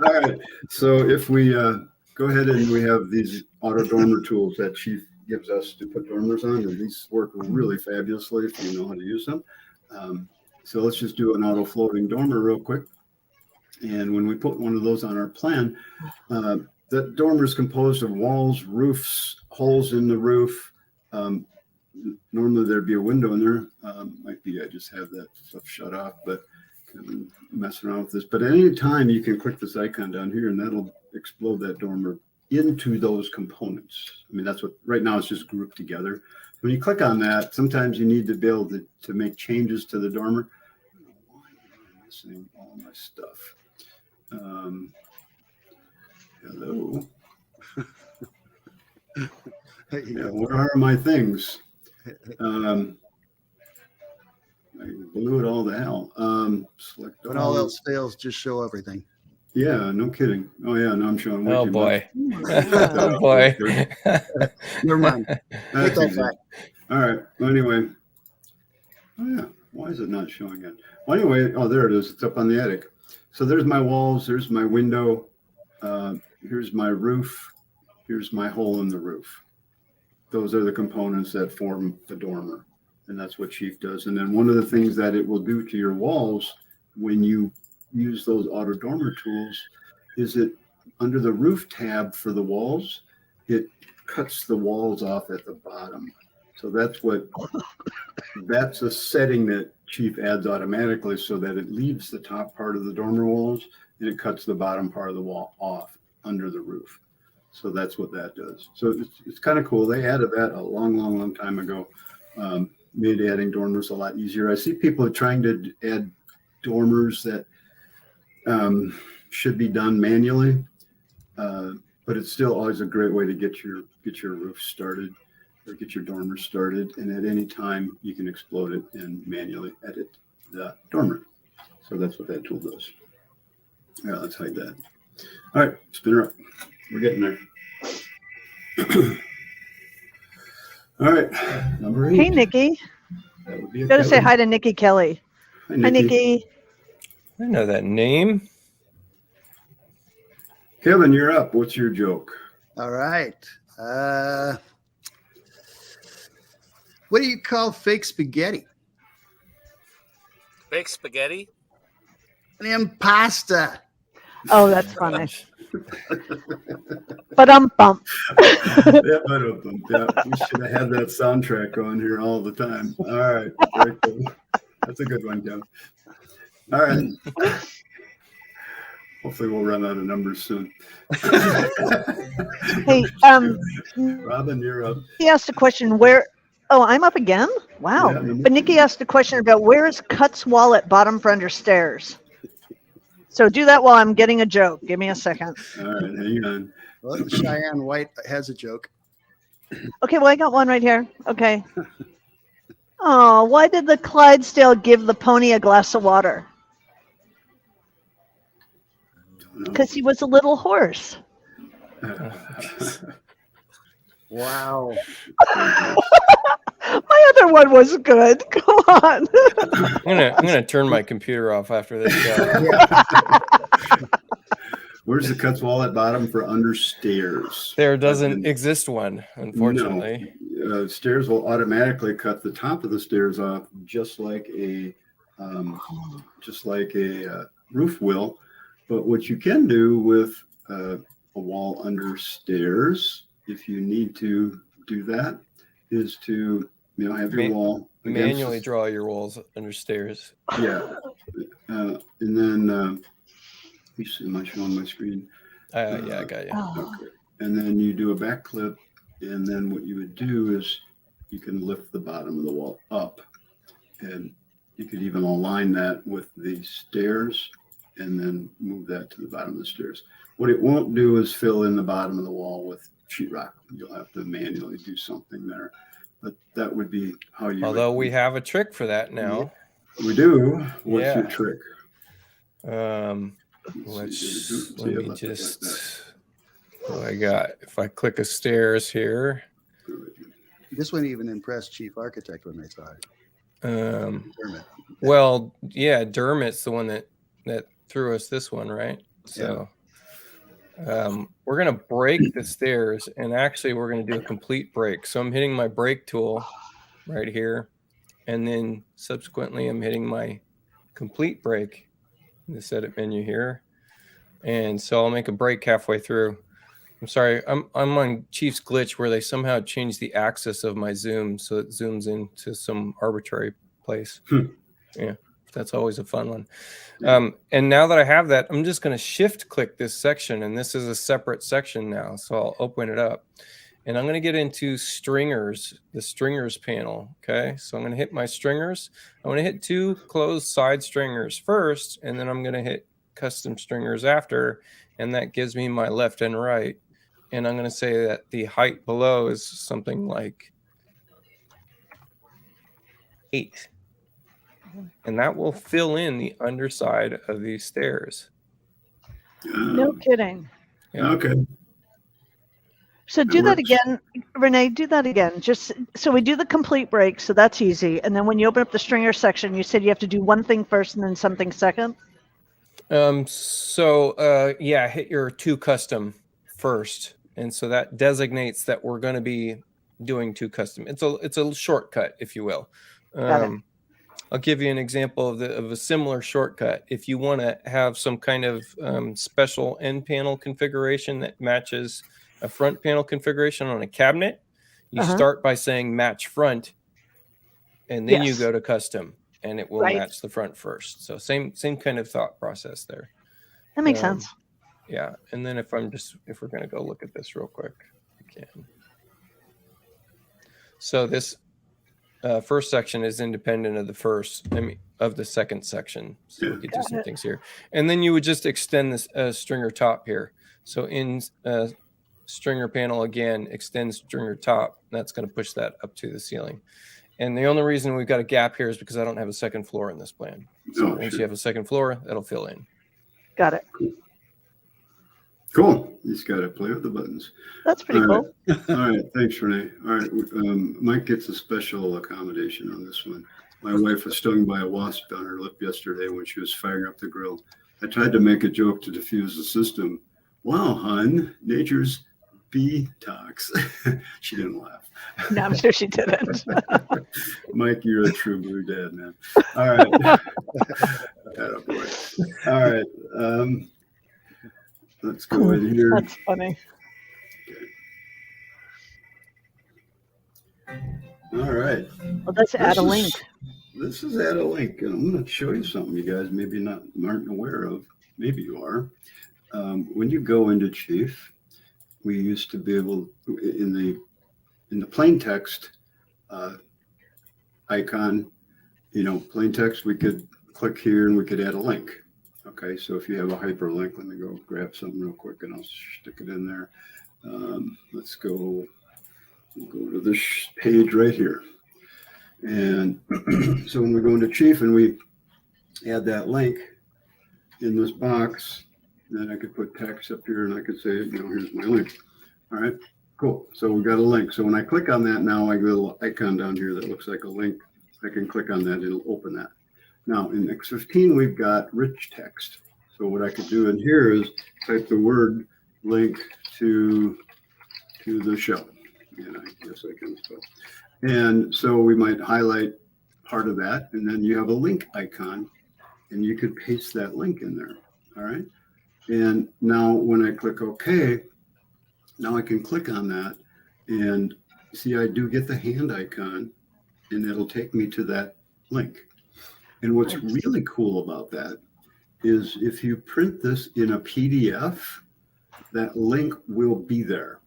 All right. So if we go ahead and we have these auto dormer tools that Chief gives us to put dormers on, and these work really fabulously if you know how to use them. So let's just do an auto floating dormer real quick. And when we put one of those on our plan, the dormer is composed of walls, roofs, holes in the roof. Normally there'd be a window in there. Might be I just have that stuff shut off, but kind of messing around with this. But at any time you can click this icon down here and that'll explode that dormer into those components. I mean, that's what right now it's just grouped together. When you click on that, sometimes you need to be able to make changes to the dormer. Why am I missing all my stuff? Hello. Yeah, where are my things? I blew it all to hell. Select When all else fails, just show everything. Yeah, no kidding. Oh yeah, now I'm showing. Oh boy. Oh Oh boy. Never mind. Take That's that easy. back. All right. Well, anyway. Oh yeah. Why is it not showing it? Well, anyway. Oh, there it is. It's up on the attic. So there's my walls. There's my window. Here's my roof. Here's my hole in the roof. Those are the components that form the dormer, and that's what Chief does. And then one of the things that it will do to your walls when you use those auto dormer tools is it under the roof tab for the walls, it cuts the walls off at the bottom. So that's a setting that Chief adds automatically so that it leaves the top part of the dormer walls and it cuts the bottom part of the wall off under the roof. So that's what that does. So it's kind of cool. They added that a long time ago. Made adding dormers a lot easier. I see people trying to add dormers that should be done manually, but it's still always a great way to get your roof started or get your dormer started. And at any time you can explode it and manually edit the dormer. So that's what that tool does. Yeah, let's hide that. All right, spin her up. We're getting there. All right, number 8. Hey, Nikki. That would be a Gotta say Kevin. hi to Nikki Kelly. Hi, Nikki. I know that name. Kevin, you're up. What's your joke? All right. What do you call fake spaghetti? Fake spaghetti? An impasta. Oh, that's funny. But bump. Yeah, we should have had that soundtrack going here all the time. All right, very cool. That's a good one, Kevin. All right. Hopefully, we'll run out of numbers soon. Hey, Robin, you're up. he asked a question where. Oh, I'm up again? Wow. Yeah, But Nikki asked a question about where is Cut's wallet bottom for under stairs? So do that while I'm getting a joke. Give me a second. All right, hang on. Well, Cheyenne White has a joke. Okay, well, I got one right here. Okay. Oh, why did the Clydesdale give the pony a glass of water? Because he was a little horse. Wow. My other one was good. Come on. I'm gonna turn my computer off after this show. Where's the Cut's wallet bottom for under stairs? There doesn't exist one, unfortunately. No. Stairs will automatically cut the top of the stairs off, just like a roof will. But what you can do with a wall under stairs, if you need to do that, is to have your wall manually draw your walls under stairs. Yeah, and then you see, am I showing my screen? Yeah, I got you. Okay. And then you do a back clip, and then what you would do is you can lift the bottom of the wall up, and you could even align that with the stairs, and then move that to the bottom of the stairs. What it won't do is fill in the bottom of the wall with sheetrock. You'll have to manually do something there. that would be how you. Although we have a trick for that now. We do. What's your Yeah. trick? Let me just. What do I got? If I click a stairs here. This one even impressed Chief Architect when they saw it. Dermot. Well, yeah, Dermot's the one that threw us this one, right? So we're gonna break the stairs, and actually we're gonna do a complete break. So I'm hitting my break tool right here, and then subsequently I'm hitting my complete break in this edit menu here. And so I'll make a break halfway through. I'm sorry, I'm on Chief's glitch where they somehow changed the axis of my zoom so it zooms into some arbitrary place. Yeah, that's always a fun one. And now that I have that, I'm just going to shift click this section, and this is a separate section now. So I'll open it up, and I'm going to get into stringers, the stringers panel. Okay, so I'm going to hit my stringers. I'm going to hit 2 closed side stringers first, and then I'm going to hit custom stringers after, and that gives me my left and right. And I'm going to say that the height below is something like 8. And that will fill in the underside of these stairs. No kidding. Yeah. Okay. So do that again, Renee, do that again. Just so we do the complete break. So that's easy. And then when you open up the stringer section, you said you have to do one thing first and then something second. Yeah, hit your 2 custom first. And so that designates that we're going to be doing 2 custom. It's a shortcut, if you will. I'll give you an example of a similar shortcut. If you want to have some kind of special end panel configuration that matches a front panel configuration on a cabinet, you start by saying match front, and then you go to custom, and it will match the front first. So same kind of thought process there. That makes sense. Yeah, and then if we're going to go look at this real quick, I can. So this first section is independent of the second section. So we could do some things here, and then you would just extend this stringer top here. So in stringer panel again, extend stringer top. That's going to push that up to the ceiling. And the only reason we've got a gap here is because I don't have a second floor in this plan. So once you have a second floor, that'll fill in. Got it. Cool. You just got to play with the buttons. That's pretty cool. All right. Thanks, Renee. All right. Mike gets a special accommodation on this one. My wife was stung by a wasp on her lip yesterday when she was firing up the grill. I tried to make a joke to diffuse the system. Wow, hon, nature's bee tox. She didn't laugh. No, I'm sure she didn't. Mike, you're a true blue dad, man. All right. Boy. All right. Let's go in here. That's funny. Okay. All right. Well, let's add a link. This is add a link, and I'm going to show you something you guys maybe aren't aware of. Maybe you are. When you go into Chief, we used to be able in the plain text icon, plain text, we could click here and we could add a link. Okay, so if you have a hyperlink, let me go grab something real quick and I'll stick it in there. Let's go to this page right here. And so when we go into Chief and we add that link in this box, then I could put text up here and I could say, here's my link. All right, cool. So we got a link. So when I click on that now, I get a little icon down here that looks like a link. I can click on that, it'll open that. Now in X15, we've got rich text. So what I could do in here is type the word link to the show. And I guess I can spell. And so we might highlight part of that, and then you have a link icon, and you could paste that link in there. All right. And now when I click OK, now I can click on that and see I do get the hand icon, and it'll take me to that link. And what's really cool about that is if you print this in a PDF, that link will be there.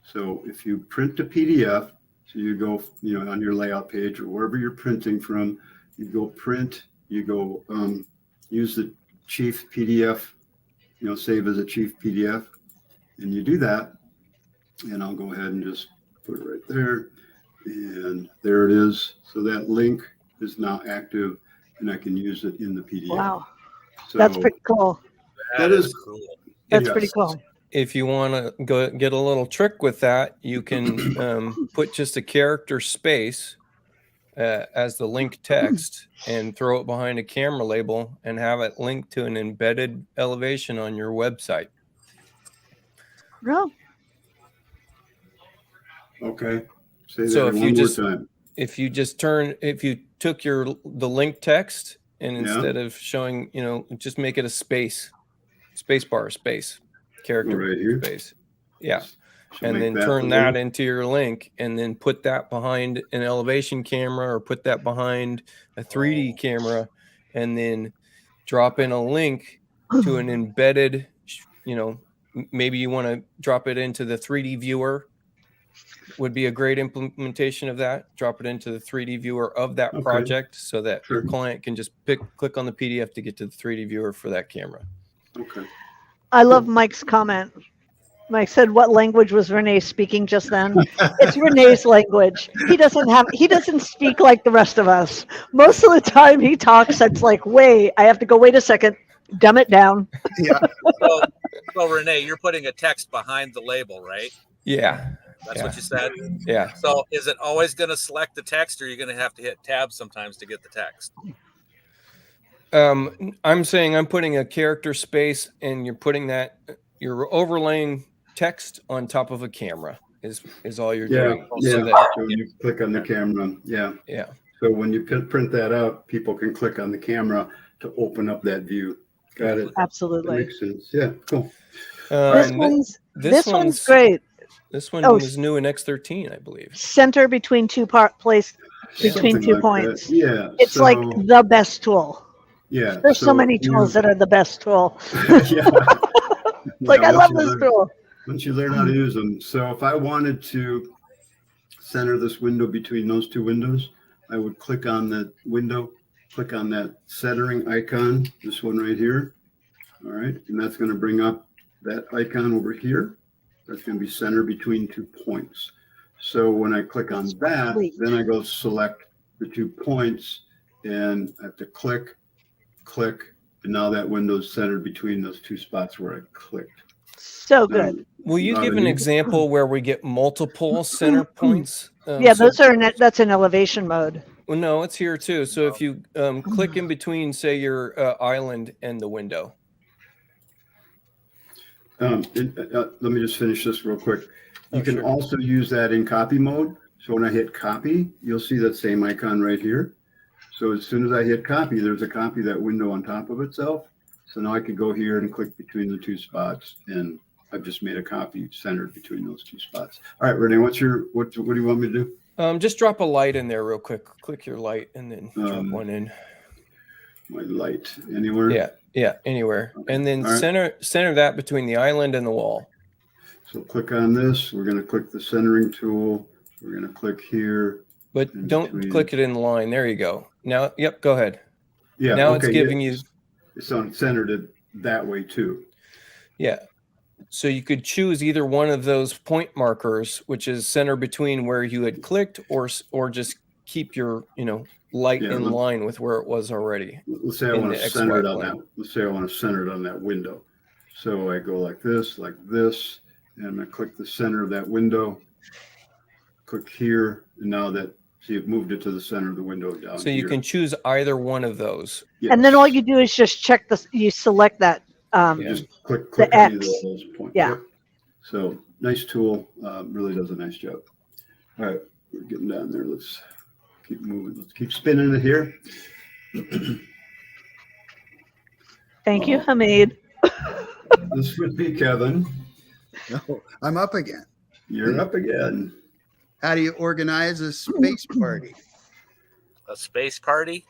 So if you print a PDF, so you go, on your layout page or wherever you're printing from, you go print, you go use the Chief PDF, save as a Chief PDF, and you do that. And I'll go ahead and just put it right there. And there it is. So that link is now active and I can use it in the PDF. Wow, So that's pretty cool. That is cool. That's yes. pretty cool. If you want to go get a little trick with that, you can put just a character space as the link text and throw it behind a camera label and have it linked to an embedded elevation on your website. No, Okay. Say So that if one you more just time. if you took the link text and instead of showing, just make it a space bar, space, character, Right here. space. Yeah. So And make then that turn the that link. into your link and then put that behind an elevation camera or put that behind a 3D camera and then drop in a link to an embedded, maybe you want to drop it into the 3D viewer would be a great implementation of that. Drop it into the 3D viewer of that Okay. project so that your Sure. client can just click on the PDF to get to the 3D viewer for that camera. Okay. I love Mike's comment. Mike said, "What language was Renee speaking just then?" It's Renee's language. He doesn't speak like the rest of us. Most of the time he talks, it's like, I have to go, wait a second, dumb it down. Yeah. So Renee, you're putting a text behind the label, right? Yeah. That's what you said? Yeah. So is it always going to select the text, or are you going to have to hit tab sometimes to get the text? I'm saying I'm putting a character space and you're overlaying text on top of a camera is all you're doing. Yeah. So that, So you click on the camera. Yeah. yeah. So when you print that out, people can click on the camera to open up that view. Got it. That Absolutely. makes sense. Yeah. Cool. This one's great. This one Oh, was new in X13, I believe. Center between two points. Something like that. Yeah. It's so, like the best tool. Yeah. There's so many tools that are the best tool. Yeah. Like, Yeah, I love once you this learn- tool. Once you learn how to use them. So if I wanted to center this window between those two windows, I would click on that window, click on that centering icon, this one right here. All right. And that's going to bring up that icon over here. That's going to be centered between 2 points. So when I click on that, Sweet. then I go select the 2 points and I have to click, and now that window's centered between those 2 spots where I clicked. So good. Will you Not give a an new- example where we get multiple center points? Yeah, So- that's in elevation mode. Well, no, it's here too. So if you click in between, say, your island and the window. Let me just finish this real quick. You Oh, can sure. also use that in copy mode. So when I hit copy, you'll see that same icon right here. So as soon as I hit copy, there's a copy of that window on top of itself. So now I could go here and click between the 2 spots, and I've just made a copy centered between those 2 spots. All right, Renee, what do you want me to do? Just drop a light in there real quick. Click your light and then drop one in. My light anywhere? Yeah, anywhere. Okay. And then All right. center that between the island and the wall. So click on this. We're going to click the centering tool. We're going to click here. But In don't between. click it in line. There you go. Now, yep, go ahead. Yeah. Now it's okay, giving yeah. you, So centered it that way too. yeah. So you could choose either one of those point markers, which is center between where you had clicked, or just keep your, light Yeah, in look. line with where it was already. Let's say I in want the to center it XY on plane. that. Let's say I want to center it on that window. So I go like this, and I click the center of that window. Click here, and now see, you've moved it to the center of the window down So you here. can choose either one of those. Yes. And then all you do is just check you select that. You Yeah. just click The on either X. of those points. Yeah. Yep. So nice tool, really does a nice job. All right, we're getting down there. Let's keep moving. Let's keep spinning it here. Thank you, Hamid. This would be Kevin. No, I'm up again. You're up again. How do you organize a space party? A space party?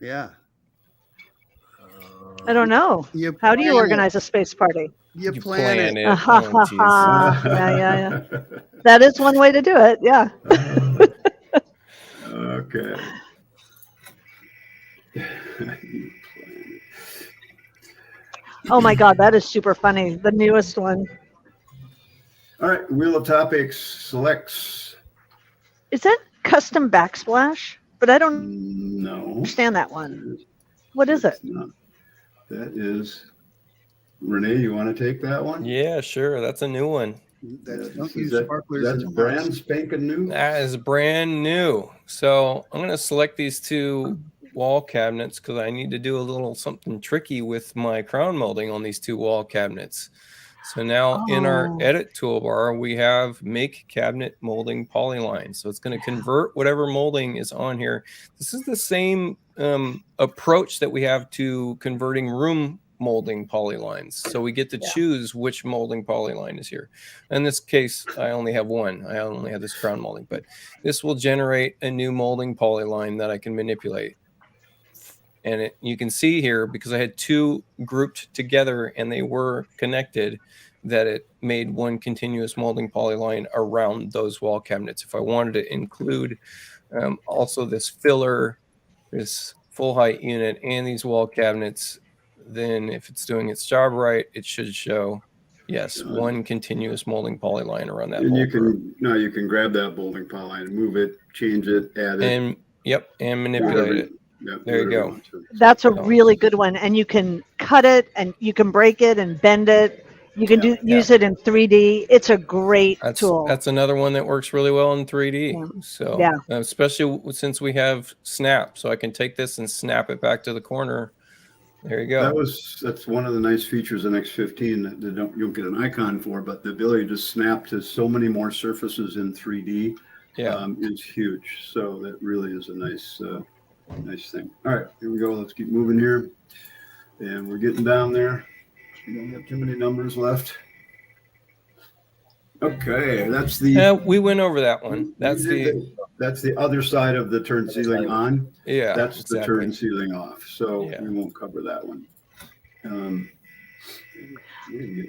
Yeah. I don't know. How do you plan it. organize a space party? You You plan it. it. Oh, geez. Yeah. That is one way to do it. Yeah. Okay. Oh my God, that is super funny. The newest one. All right, Wheel of Topics selects. Is it? custom backsplash? But I don't No. understand that one. What is it? It's not. That is, Renee, you want to take that one? Yeah, sure. That's a new one. That's, Yeah, don't is use that- sparklers That's in the brand house. spanking new. That is brand new. So I'm going to select these two wall cabinets because I need to do a little something tricky with my crown molding on these two wall cabinets. So now in our Oh. edit toolbar, we have make cabinet molding polyline. So it's going to convert whatever molding is on here. This is the same approach that we have to converting room molding polylines. So we get to choose which molding polyline is here. In this case, I only have one. I only have this crown molding, but this will generate a new molding polyline that I can manipulate. And you can see here, because I had two grouped together and they were connected, that it made one continuous molding polyline around those wall cabinets. If I wanted to include also this filler, this full height unit, and these wall cabinets, then if it's doing its job right, it should show, yes, one continuous molding polyline around that And whole you group. can you can grab that molding polyline, move it, change it, add it, And manipulate it. Yep, There you whatever go. want to. That's a really good one. And you can cut it and you can break it and bend it. You can use it in 3D. It's a great tool. That's another one that works really well in 3D. Yeah. So Yeah. especially since we have snap, so I can take this and snap it back to the corner. There you go. That's one of the nice features in X15 that you don't get an icon for, but the ability to snap to so many more surfaces in 3D is huge. So that really is a nice thing. All right, here we go. Let's keep moving here, and we're getting down there. We don't have too many numbers left. Okay, that's the. We went over that one. That's the other side of the turn ceiling on. Yeah, that's exactly. the turn ceiling off. So we won't cover that one.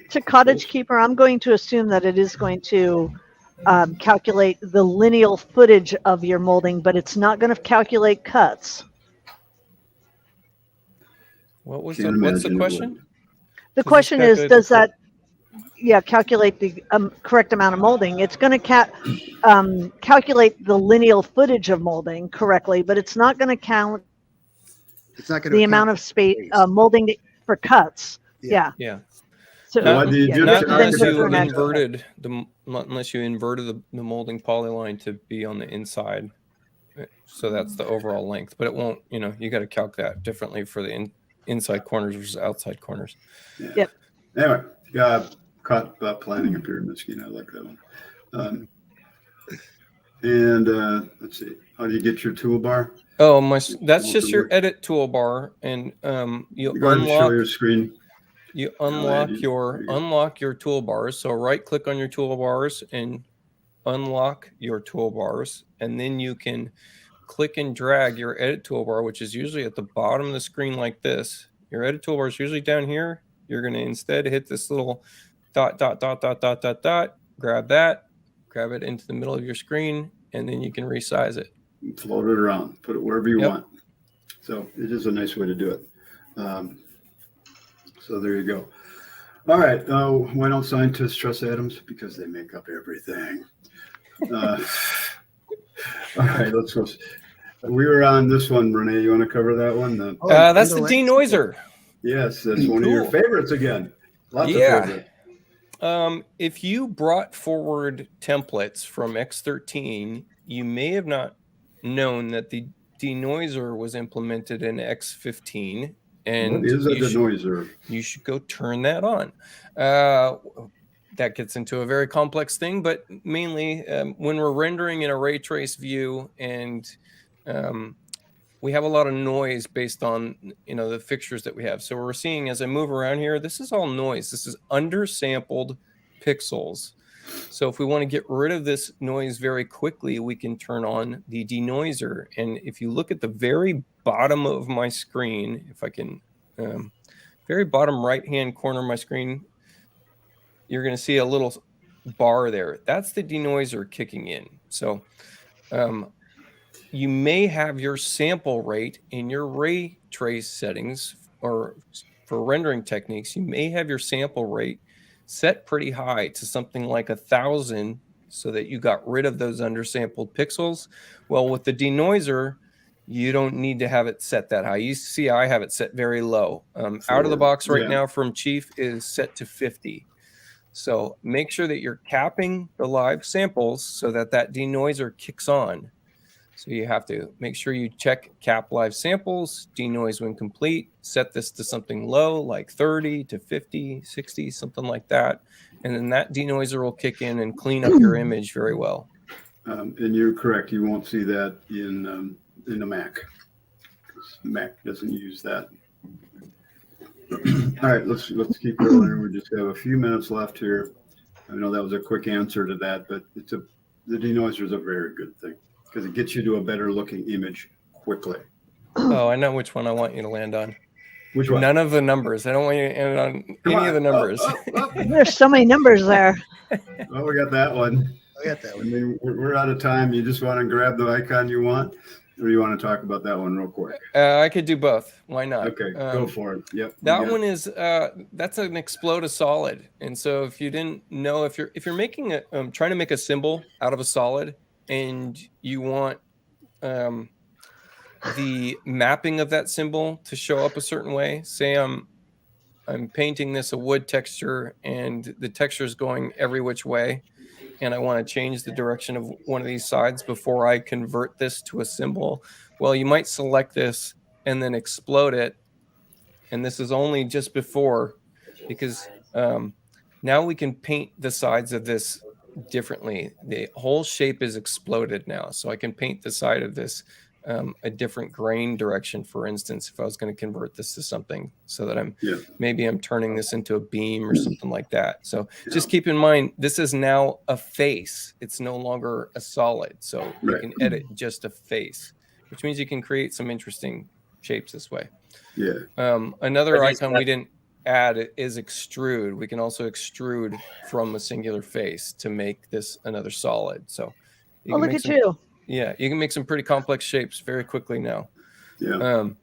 To Cottage Keeper, I'm going to assume that it is going to calculate the lineal footage of your molding, but it's not going to calculate cuts. What's the question? The question is, does that calculate the correct amount of molding? It's going to calculate the lineal footage of molding correctly, but it's not going to count the amount of space molding for cuts. Yeah. So not unless you inverted the molding polyline to be on the inside. So that's the overall length, but it won't. You got to calc that differently for the inside corners versus outside corners. Yep. Anyway, caught planning a pyramid scheme. I like that one. And let's see, how do you get your toolbar? Oh, that's just your edit toolbar, and you unlock. Show your screen. You unlock your toolbars. So right click on your toolbars and unlock your toolbars, and then you can click and drag your edit toolbar, which is usually at the bottom of the screen like this. Your edit toolbar is usually down here. You're going to instead hit this little dot, grab it into the middle of your screen, and then you can resize it. Float it around, put it wherever you want. So it is a nice way to do it. So there you go. All right. Why don't scientists trust atoms? Because they make up everything. All right. Let's go. We were on this one, Renee. You want to cover that one? That's the denoiser. Yes, that's one of your favorites again. Lots of favorites. If you brought forward templates from X13, you may have not known that the denoiser was implemented in X15. And what is a denoiser? You should go turn that on. That gets into a very complex thing, but mainly when we're rendering in a ray trace view, and we have a lot of noise based on the fixtures that we have. So we're seeing, as I move around here, this is all noise. This is undersampled pixels. So if we want to get rid of this noise very quickly, we can turn on the denoiser. And if you look at the very bottom of my screen, if I can, very bottom right-hand corner of my screen, you're going to see a little bar there. That's the denoiser kicking in. So you may have your sample rate in your ray trace settings, or for rendering techniques, you may have your sample rate set pretty high to something like 1,000 so that you got rid of those undersampled pixels. Well, with the denoiser, you don't need to have it set that high. You see, I have it set very low. Out of the box right now from Chief is set to 50. So make sure that you're capping the live samples so that that denoiser kicks on. So you have to make sure you check cap live samples, denoise when complete, set this to something low like 30 to 50, 60, something like that. And then that denoiser will kick in and clean up your image very well. And you're correct. You won't see that in the Mac. Mac doesn't use that. All right, let's keep going. We just have a few minutes left here. I know that was a quick answer to that, but the denoiser is a very good thing because it gets you to a better looking image quickly. Oh, I know which one I want you to land on. Which one? None of the numbers. I don't want you to end on any of the numbers. There's so many numbers there. Oh, we got that one. I got that I one. mean, we're out of time. You just want to grab the icon you want, or do you want to talk about that one real quick? I could do both. Why not? Okay, go for it. Yep. That one is that's an explode a solid, and so if you didn't know, if you're making a trying to make a symbol out of a solid, and you want the mapping of that symbol to show up a certain way. Say I'm painting this a wood texture, and the texture is going every which way, and I want to change the direction of one of these sides before I convert this to a symbol. Well, you might select this and then explode it. And this is only just before, because now we can paint the sides of this differently. The whole shape is exploded now. So I can paint the side of this a different grain direction, for instance, if I was going to convert this to something so that maybe I'm turning this into a beam or something like that. So just keep in mind, this is now a face. It's no longer a solid. So you can edit just a face, which means you can create some interesting shapes this way. Another icon we didn't add is extrude. We can also extrude from a singular face to make this another solid. So you can look at you. Yeah, you can make some pretty complex shapes very quickly now. Oh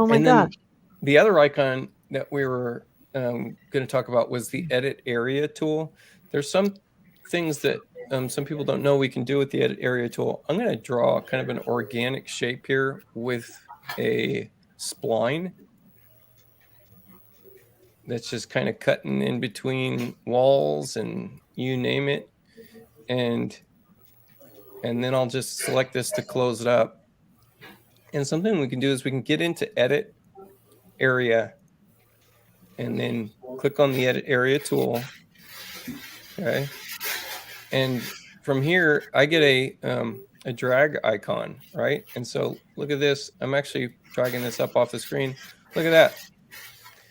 my God. The other icon that we were going to talk about was the edit area tool. There's some things that some people don't know we can do with the edit area tool. I'm going to draw kind of an organic shape here with a spline that's just kind of cutting in between walls and you name it. And then I'll just select this to close it up. And something we can do is we can get into edit area and then click on the edit area tool. Okay. And from here, I get a drag icon, right? And so look at this. I'm actually dragging this up off the screen. Look at that.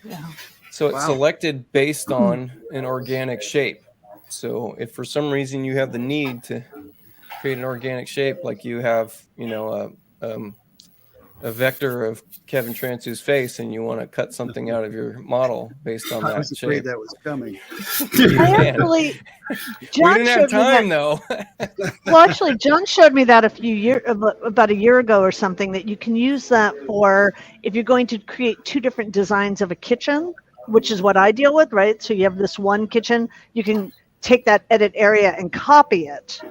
Yeah. So it's selected based on an organic shape. So if for some reason you have the need to create an organic shape, like you have, a vector of Kevin Transu's face, and you want to cut something out of your model based on that shape. I was afraid that was coming. Actually, John we didn't have time though. Well, actually, John showed me that about a year ago or something, that you can use that for if you're going to create two different designs of a kitchen, which is what I deal with, right? So you have this one kitchen, you can take that edit area and copy it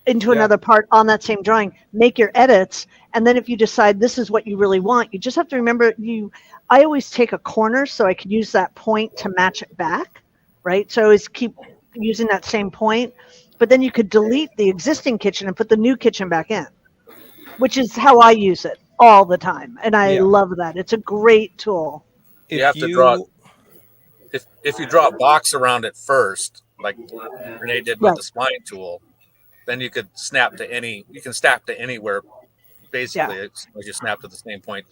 into another part on that same drawing, make your edits, and then if you decide this is what you really want, you just have to remember I always take a corner so I can use that point to match it back, right? So I always keep using that same point, but then you could delete the existing kitchen and put the new kitchen back in, which is how I use it all the time. And I love that. It's a great tool. You have to draw, if you draw a box around it first, like Renee did with the spline tool, then you could snap to anywhere, basically, as you snap to the same point.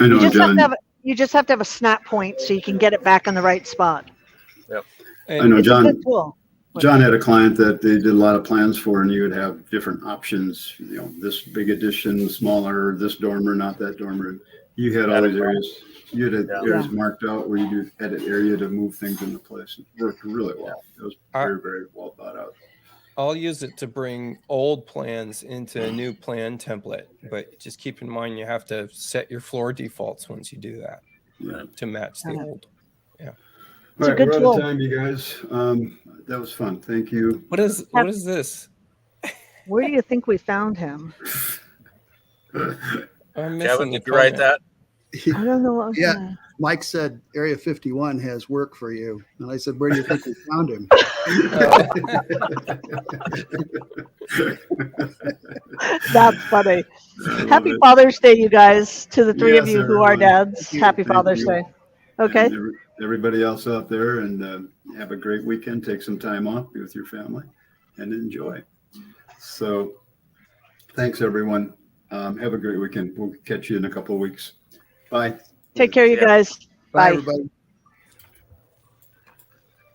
I know, you just have to have a snap point so you can get it back in the right spot. Yep. I know, it's a good tool. John had a client that they did a lot of plans for, and you would have different options, this big addition, smaller, this dormer, not that dormer. You had all these areas. You had areas marked out where you do edit area to move things into place. It worked really well. It was very, very well thought out. I'll use it to bring old plans into a new plan template, but just keep in mind you have to set your floor defaults once you do that to match the old. It's a right, good we're out tool. of time, you guys. That was fun. Thank you. What is this? Where do you think we found him? I'm missing Kevin, the did you write comment. I don't know what was Yeah. that. Mike said Area 51 has work for you. And I said, where do you think we found him? That's funny. I Happy love it. Father's Day, you guys, to the three of Yes, you who are everyone. dads. Happy Thank Father's you. Day. Okay. And everybody else out there, and have a great weekend. Take some time off, be with your family, and enjoy. So, thanks, everyone. Have a great weekend. We'll catch you in a couple of weeks. Bye. Take care, you Yeah. guys. Bye, Bye. everybody.